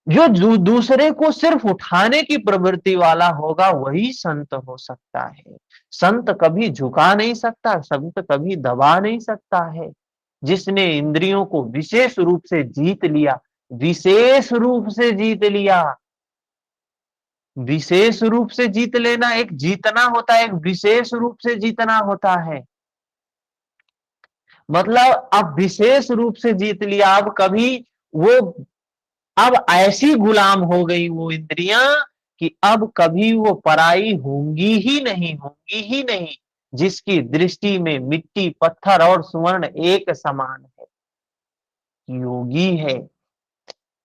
जो दूसरे को सिर्फ उठाने की प्रवृत्ति वाला होगा, वही संत हो सकता है। संत कभी झुका नहीं सकता, संत कभी दबा नहीं सकता है। जिसने इंद्रियों को विशेष रूप से जीत लिया, विशेष रूप से जीत लिया, विशेष रूप से जीत लेना एक जीतना होता है, एक विशेष रूप से जीतना होता है। मतलब अब विशेष रूप से जीत लिया, अब कभी वो, अब ऐसी गुलाम हो गई वो इंद्रियां कि अब कभी वो पराई होंगी ही नहीं, होंगी ही नहीं। जिसकी दृष्टि में मिट्टी, पत्थर और स्वर्ण एक समान है, योगी है।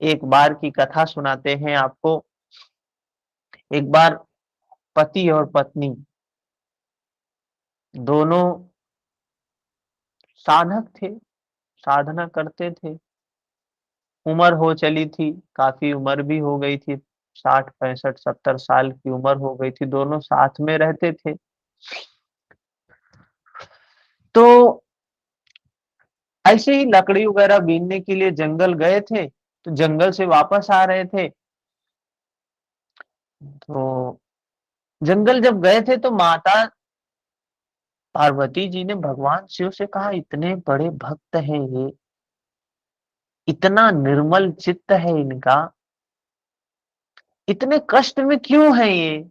एक बार की कथा सुनाते हैं आपको। एक बार पति और पत्नी दोनों साधक थे, साधना करते थे। उम्र हो चली थी, काफी उम्र भी हो गई थी, 60 65 70 साल की उम्र हो गई थी। दोनों साथ में रहते थे। तो ऐसे ही लकड़ी वगैरह बीनने के लिए जंगल गए थे। तो जंगल से वापस आ रहे थे, तो जंगल जब गए थे तो माता पार्वती जी ने भगवान शिव से कहा, इतने बड़े भक्त हैं ये, इतना निर्मल चित्त है इनका, इतने कष्ट में क्यों है ये।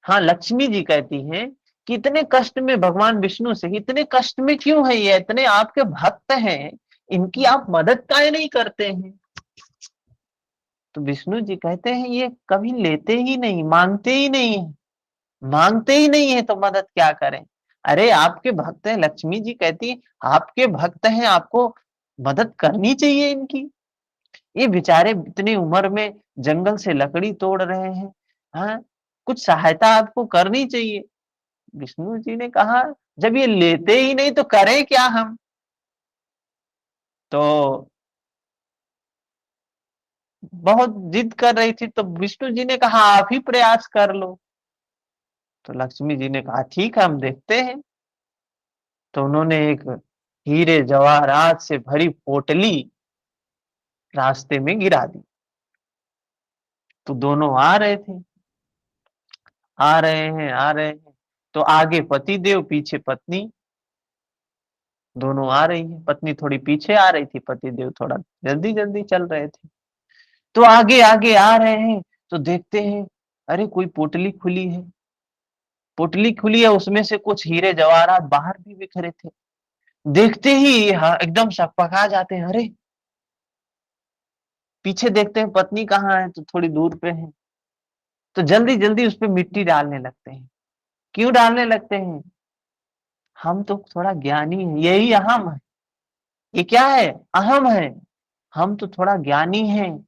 हाँ, लक्ष्मी जी कहती हैं कि इतने कष्ट में, भगवान विष्णु से, इतने कष्ट में क्यों है ये, इतने आपके भक्त हैं, इनकी आप मदद काहे नहीं करते हैं। तो विष्णु जी कहते हैं, ये कभी लेते ही नहीं, मांगते ही नहीं है, मांगते ही नहीं है तो मदद क्या करें। अरे आपके भक्त हैं, लक्ष्मी जी कहती है आपके भक्त हैं, आपको मदद करनी चाहिए इनकी। ये बेचारे इतनी उम्र में जंगल से लकड़ी तोड़ रहे हैं, हाँ, कुछ सहायता आपको करनी चाहिए। विष्णु जी ने कहा, जब ये लेते ही नहीं तो करें क्या हम। तो बहुत जिद कर रही थी, तो विष्णु जी ने कहा आप ही प्रयास कर लो। तो लक्ष्मी जी ने कहा ठीक है, हम देखते हैं। तो उन्होंने एक हीरे जवाहरात से भरी पोटली रास्ते में गिरा दी। तो दोनों आ रहे थे, आ रहे हैं, आ रहे हैं। तो आगे पति देव, पीछे पत्नी, दोनों आ रही है। पत्नी थोड़ी पीछे आ रही थी, पति देव थोड़ा जल्दी जल्दी चल रहे थे। तो आगे आगे आ रहे हैं, तो देखते हैं, अरे कोई पोटली खुली है, पोटली खुली है, उसमें से कुछ हीरे जवाहरात बाहर भी बिखरे थे। देखते ही हाँ एकदम सकपका जाते हैं, अरे पीछे देखते हैं पत्नी कहाँ है, तो थोड़ी दूर पे है। तो जल्दी जल्दी उस पे मिट्टी डालने लगते हैं। क्यों डालने लगते हैं, हम तो थोड़ा ज्ञानी है, यही अहम है। ये क्या है, अहम है। हम तो थोड़ा ज्ञानी हैं,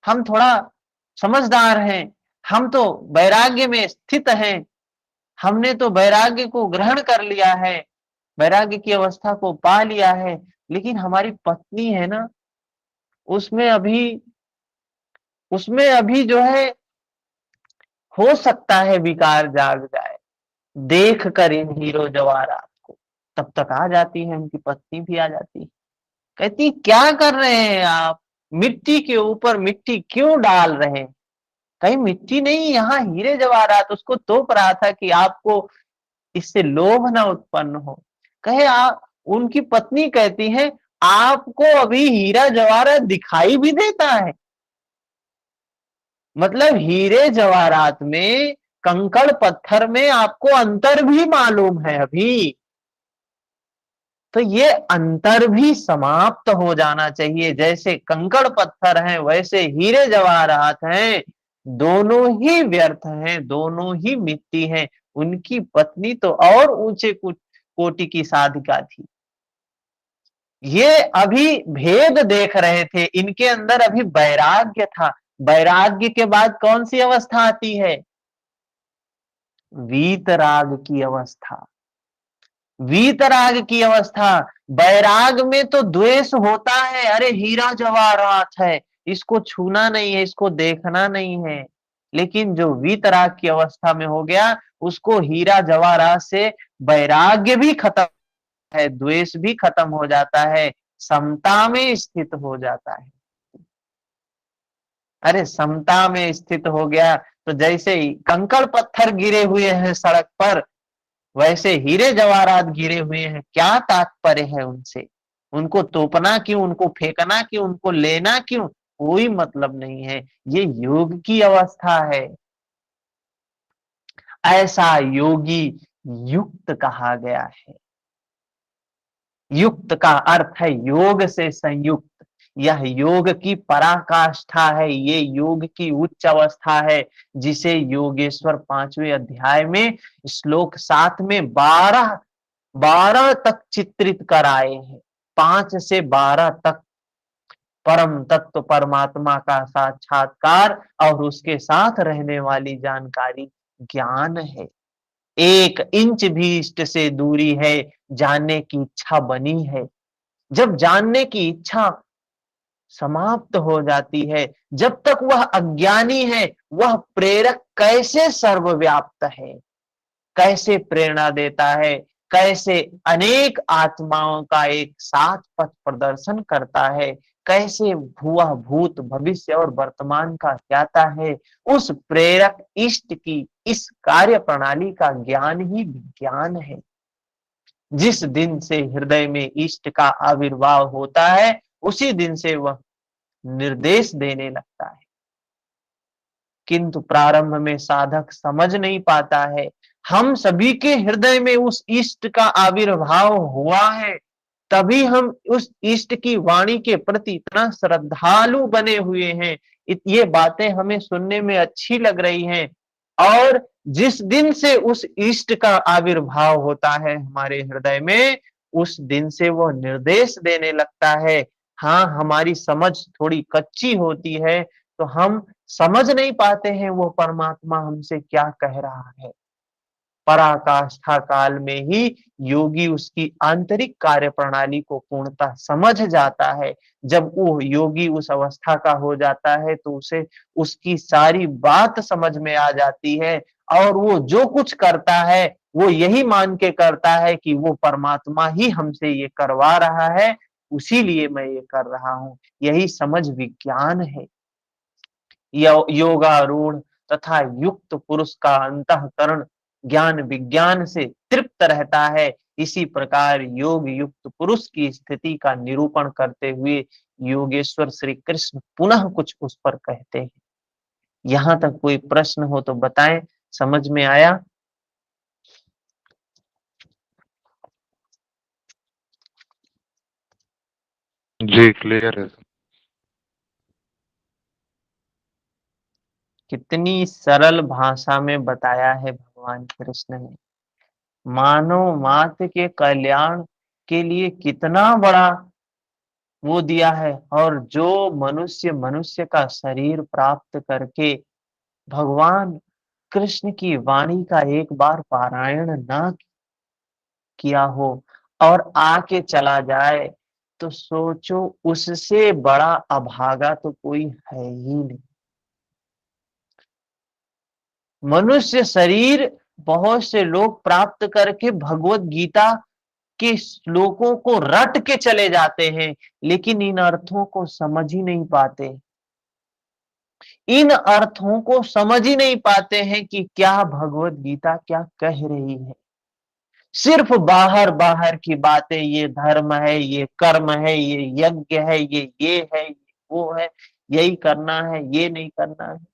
हम थोड़ा समझदार हैं, हम तो वैराग्य में स्थित हैं, हमने तो वैराग्य को ग्रहण कर लिया है, वैराग्य की अवस्था को पा लिया है। लेकिन हमारी पत्नी है ना, उसमें अभी उसमें अभी जो है, हो सकता है विकार जाग जाए, देख कर इन हीरो जवाहरात को। तब तक आ जाती है, उनकी पत्नी भी आ जाती है। कहती क्या कर रहे हैं आप, मिट्टी के ऊपर मिट्टी क्यों डाल रहे हैं। कहीं मिट्टी नहीं, यहाँ हीरे जवाहरात। उसको तोप रहा था कि आपको इससे लोभ ना उत्पन्न हो। कहे आप, उनकी पत्नी कहती है आपको अभी हीरा जवाहरात दिखाई भी देता है। मतलब हीरे जवाहरात में, कंकड़ पत्थर में आपको अंतर भी मालूम है अभी। तो ये अंतर भी समाप्त हो जाना चाहिए। जैसे कंकड़ पत्थर हैं, वैसे हीरे जवाहरात हैं, दोनों ही व्यर्थ हैं, दोनों ही मिट्टी हैं। उनकी पत्नी तो और ऊंचे कोटि की साधिका थी। ये अभी भेद देख रहे थे, इनके अंदर अभी वैराग्य था। वैराग्य के बाद कौन सी अवस्था आती है? वीतराग की अवस्था। वीतराग की अवस्था। वैराग में तो द्वेष होता है, अरे हीरा जवाहरात है, इसको छूना नहीं है, इसको देखना नहीं है। लेकिन जो वीतराग की अवस्था में हो गया, उसको हीरा जवाहरात से वैराग्य भी खत्म है, द्वेष भी खत्म हो जाता है, समता में स्थित हो जाता है। अरे समता में स्थित हो गया तो जैसे ही कंकड़ पत्थर गिरे हुए हैं सड़क पर, वैसे हीरे जवाहरात गिरे हुए हैं, क्या तात्पर्य है उनसे? उनको तोपना क्यों, उनको फेंकना क्यों, उनको लेना क्यों? कोई मतलब नहीं है। ये योग की अवस्था है। ऐसा योगी युक्त कहा गया है। युक्त का अर्थ है योग से संयुक्त। यह योग की पराकाष्ठा है, ये योग की उच्च अवस्था है, जिसे योगेश्वर 5वें अध्याय में श्लोक 7 में 12 तक चित्रित कराए हैं। 5 से 12 तक परम तत्व परमात्मा का साक्षात्कार और उसके साथ रहने वाली जानकारी ज्ञान है। 1 इंच भी इष्ट से दूरी है, जानने की इच्छा बनी है। जब जानने की इच्छा समाप्त हो जाती है, जब तक वह अज्ञानी है, वह प्रेरक कैसे सर्वव्याप्त है, कैसे प्रेरणा देता है, कैसे अनेक आत्माओं का एक साथ पथ प्रदर्शन करता है, कैसे भुआ भूत भविष्य और वर्तमान का ज्ञाता है, उस प्रेरक इष्ट की इस कार्य प्रणाली का ज्ञान ही विज्ञान है। जिस दिन से हृदय में इष्ट का आविर्भाव होता है, उसी दिन से वह निर्देश देने लगता है। किंतु प्रारंभ में साधक समझ नहीं पाता है। हम सभी के हृदय में उस इष्ट का आविर्भाव हुआ है, तभी हम उस इष्ट की वाणी के प्रति इतना श्रद्धालु बने हुए हैं। ये बातें हमें सुनने में अच्छी लग रही हैं, और जिस दिन से उस इष्ट का आविर्भाव होता है हमारे हृदय में, उस दिन से वो निर्देश देने लगता है। हाँ, हमारी समझ थोड़ी कच्ची होती है, तो हम समझ नहीं पाते हैं वो परमात्मा हमसे क्या कह रहा है। पराकाष्ठा काल में ही योगी उसकी आंतरिक कार्य प्रणाली को पूर्णतः समझ जाता है। जब वो योगी उस अवस्था का हो जाता है, तो उसे उसकी सारी बात समझ में आ जाती है, और वो जो कुछ करता है, वो यही मान के करता है कि वो परमात्मा ही हमसे ये करवा रहा है, उसी लिए मैं ये कर रहा हूँ। यही समझ विज्ञान है। योगारूढ़ तथा युक्त पुरुष का अंतःकरण ज्ञान विज्ञान से तृप्त रहता है। इसी प्रकार योग युक्त पुरुष की स्थिति का निरूपण करते हुए योगेश्वर श्री कृष्ण पुनः कुछ उस पर कहते हैं। यहाँ तक कोई प्रश्न हो तो बताएं, समझ में आया? जी क्लियर है सर। कितनी सरल भाषा में बताया है भगवान कृष्ण ने। मानव मात्र के कल्याण के लिए कितना बड़ा वो दिया है, और जो मनुष्य मनुष्य का शरीर प्राप्त करके भगवान कृष्ण की वाणी का एक बार पारायण ना किया हो और आके चला जाए, तो सोचो उससे बड़ा अभागा तो कोई है ही नहीं। मनुष्य शरीर बहुत से लोग प्राप्त करके भगवत गीता के श्लोकों को रट के चले जाते हैं, लेकिन इन अर्थों को समझ ही नहीं पाते। इन अर्थों को समझ ही नहीं पाते हैं कि क्या भगवत गीता क्या कह रही है। सिर्फ बाहर बाहर की बातें, ये धर्म है, ये कर्म है, ये यज्ञ है, ये है, ये वो है, यही करना है, ये नहीं करना है।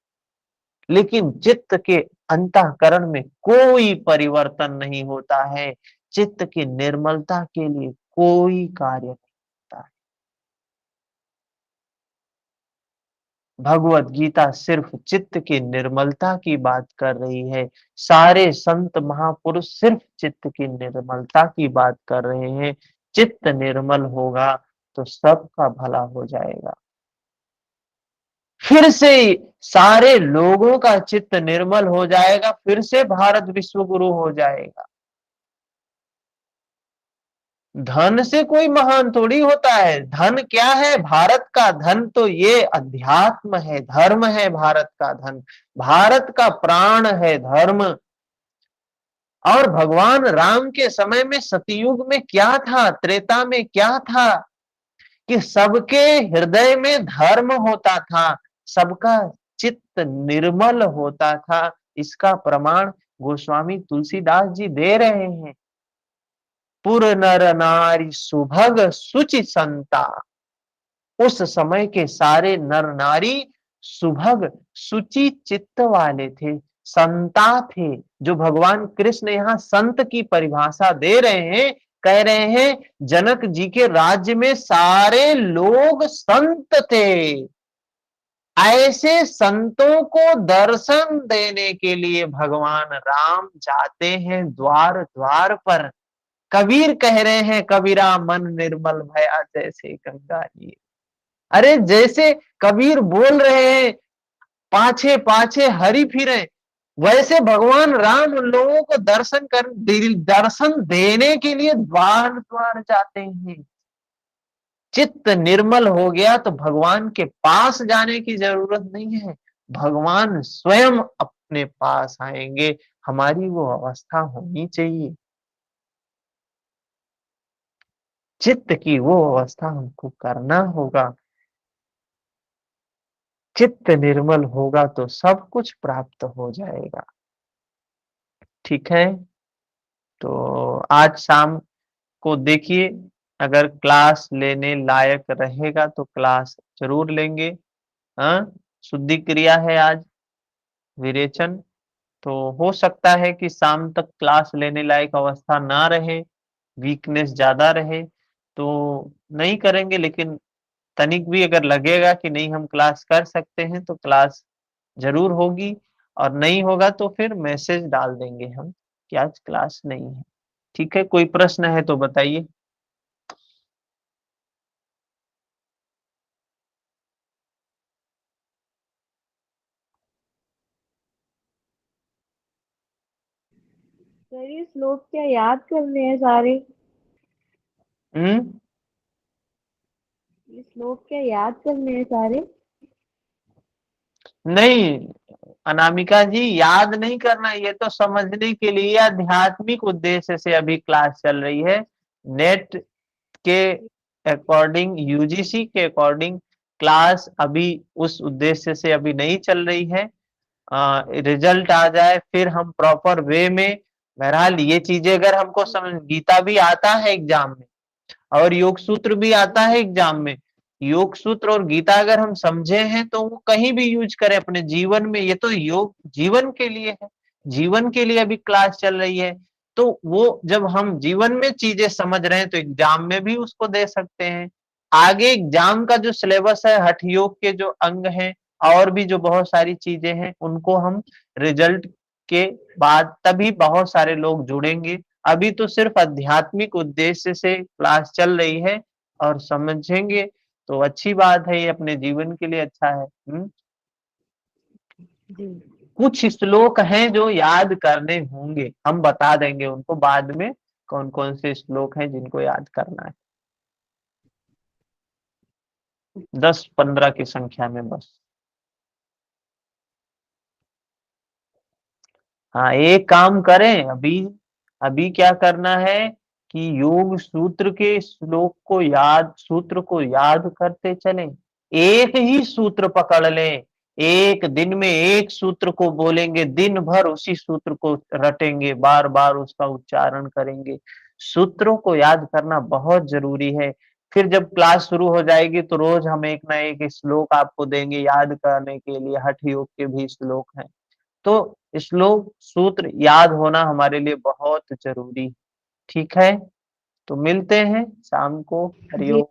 लेकिन चित्त के अंतःकरण में कोई परिवर्तन नहीं होता है। चित्त की निर्मलता के लिए कोई कार्य नहीं होता है। भगवत गीता सिर्फ चित्त की निर्मलता की बात कर रही है। सारे संत महापुरुष सिर्फ चित्त की निर्मलता की बात कर रहे हैं। चित्त निर्मल होगा तो सबका भला हो जाएगा। फिर से सारे लोगों का चित्त निर्मल हो जाएगा, फिर से भारत विश्व गुरु हो जाएगा। धन से कोई महान थोड़ी होता है। धन क्या है? भारत का धन तो ये अध्यात्म है, धर्म है। भारत का धन, भारत का प्राण है धर्म। और भगवान राम के समय में सतयुग में क्या था, त्रेता में क्या था कि सबके हृदय में धर्म होता था, सबका चित्त निर्मल होता था। इसका प्रमाण गोस्वामी तुलसीदास जी दे रहे हैं। पुर नर नारी सुभग सुचि संता, उस समय के सारे नर नारी सुभग सुचि चित्त वाले थे, संता थे। जो भगवान कृष्ण यहाँ संत की परिभाषा दे रहे हैं, कह रहे हैं जनक जी के राज्य में सारे लोग संत थे। ऐसे संतों को दर्शन देने के लिए भगवान राम जाते हैं द्वार द्वार पर। कबीर कह रहे हैं, कबीरा मन निर्मल भया जैसे गंगा जी। अरे जैसे कबीर बोल रहे हैं पाछे पाछे हरि फिरे, वैसे भगवान राम उन लोगों को दर्शन देने के लिए द्वार द्वार जाते हैं। चित्त निर्मल हो गया तो भगवान के पास जाने की जरूरत नहीं है, भगवान स्वयं अपने पास आएंगे। हमारी वो अवस्था होनी चाहिए, चित्त की वो अवस्था हमको करना होगा। चित्त निर्मल होगा तो सब कुछ प्राप्त हो जाएगा। ठीक है, तो आज शाम को देखिए, अगर क्लास लेने लायक रहेगा तो क्लास जरूर लेंगे। हाँ, शुद्धि क्रिया है आज, विरेचन। तो हो सकता है कि शाम तक क्लास लेने लायक अवस्था ना रहे, वीकनेस ज्यादा रहे तो नहीं करेंगे। लेकिन तनिक भी अगर लगेगा कि नहीं हम क्लास कर सकते हैं तो क्लास जरूर होगी, और नहीं होगा तो फिर मैसेज डाल देंगे हम कि आज क्लास नहीं है। ठीक है, कोई प्रश्न है तो बताइए। सर ये श्लोक क्या याद करने हैं सारे? हम्म, ये श्लोक क्या याद करने हैं सारे? नहीं अनामिका जी, याद नहीं करना, ये तो समझने के लिए आध्यात्मिक उद्देश्य से अभी क्लास चल रही है। नेट के अकॉर्डिंग, यूजीसी के अकॉर्डिंग क्लास अभी उस उद्देश्य से अभी नहीं चल रही है। रिजल्ट आ जाए फिर हम प्रॉपर वे में, बहरहाल ये चीजें अगर हमको समझ, गीता भी आता है एग्जाम में और योग सूत्र भी आता है एग्जाम में। योग सूत्र और गीता अगर हम समझे हैं तो वो कहीं भी यूज करें अपने जीवन में। ये तो योग जीवन के लिए है, जीवन के लिए अभी क्लास चल रही है। तो वो जब हम जीवन में चीजें समझ रहे हैं तो एग्जाम में भी उसको दे सकते हैं। आगे एग्जाम का जो सिलेबस है, हठ योग के जो अंग हैं और भी जो बहुत सारी चीजें हैं, उनको हम रिजल्ट के बाद तभी बहुत सारे लोग जुड़ेंगे। अभी तो सिर्फ आध्यात्मिक उद्देश्य से क्लास चल रही है, और समझेंगे तो अच्छी बात है, ये अपने जीवन के लिए अच्छा है। जी। कुछ श्लोक हैं जो याद करने होंगे, हम बता देंगे उनको बाद में, कौन कौन से श्लोक हैं जिनको याद करना है। 10-15 की संख्या में बस। हाँ, एक काम करें, अभी अभी क्या करना है कि योग सूत्र के श्लोक को याद, सूत्र को याद करते चलें। एक ही सूत्र पकड़ लें, एक दिन में एक सूत्र को बोलेंगे, दिन भर उसी सूत्र को रटेंगे, बार बार उसका उच्चारण करेंगे। सूत्रों को याद करना बहुत जरूरी है। फिर जब क्लास शुरू हो जाएगी तो रोज हम एक ना एक श्लोक आपको देंगे याद करने के लिए। हठ योग के भी श्लोक हैं, तो श्लोक सूत्र याद होना हमारे लिए बहुत जरूरी। ठीक है, तो मिलते हैं शाम को। जी। हरिओम।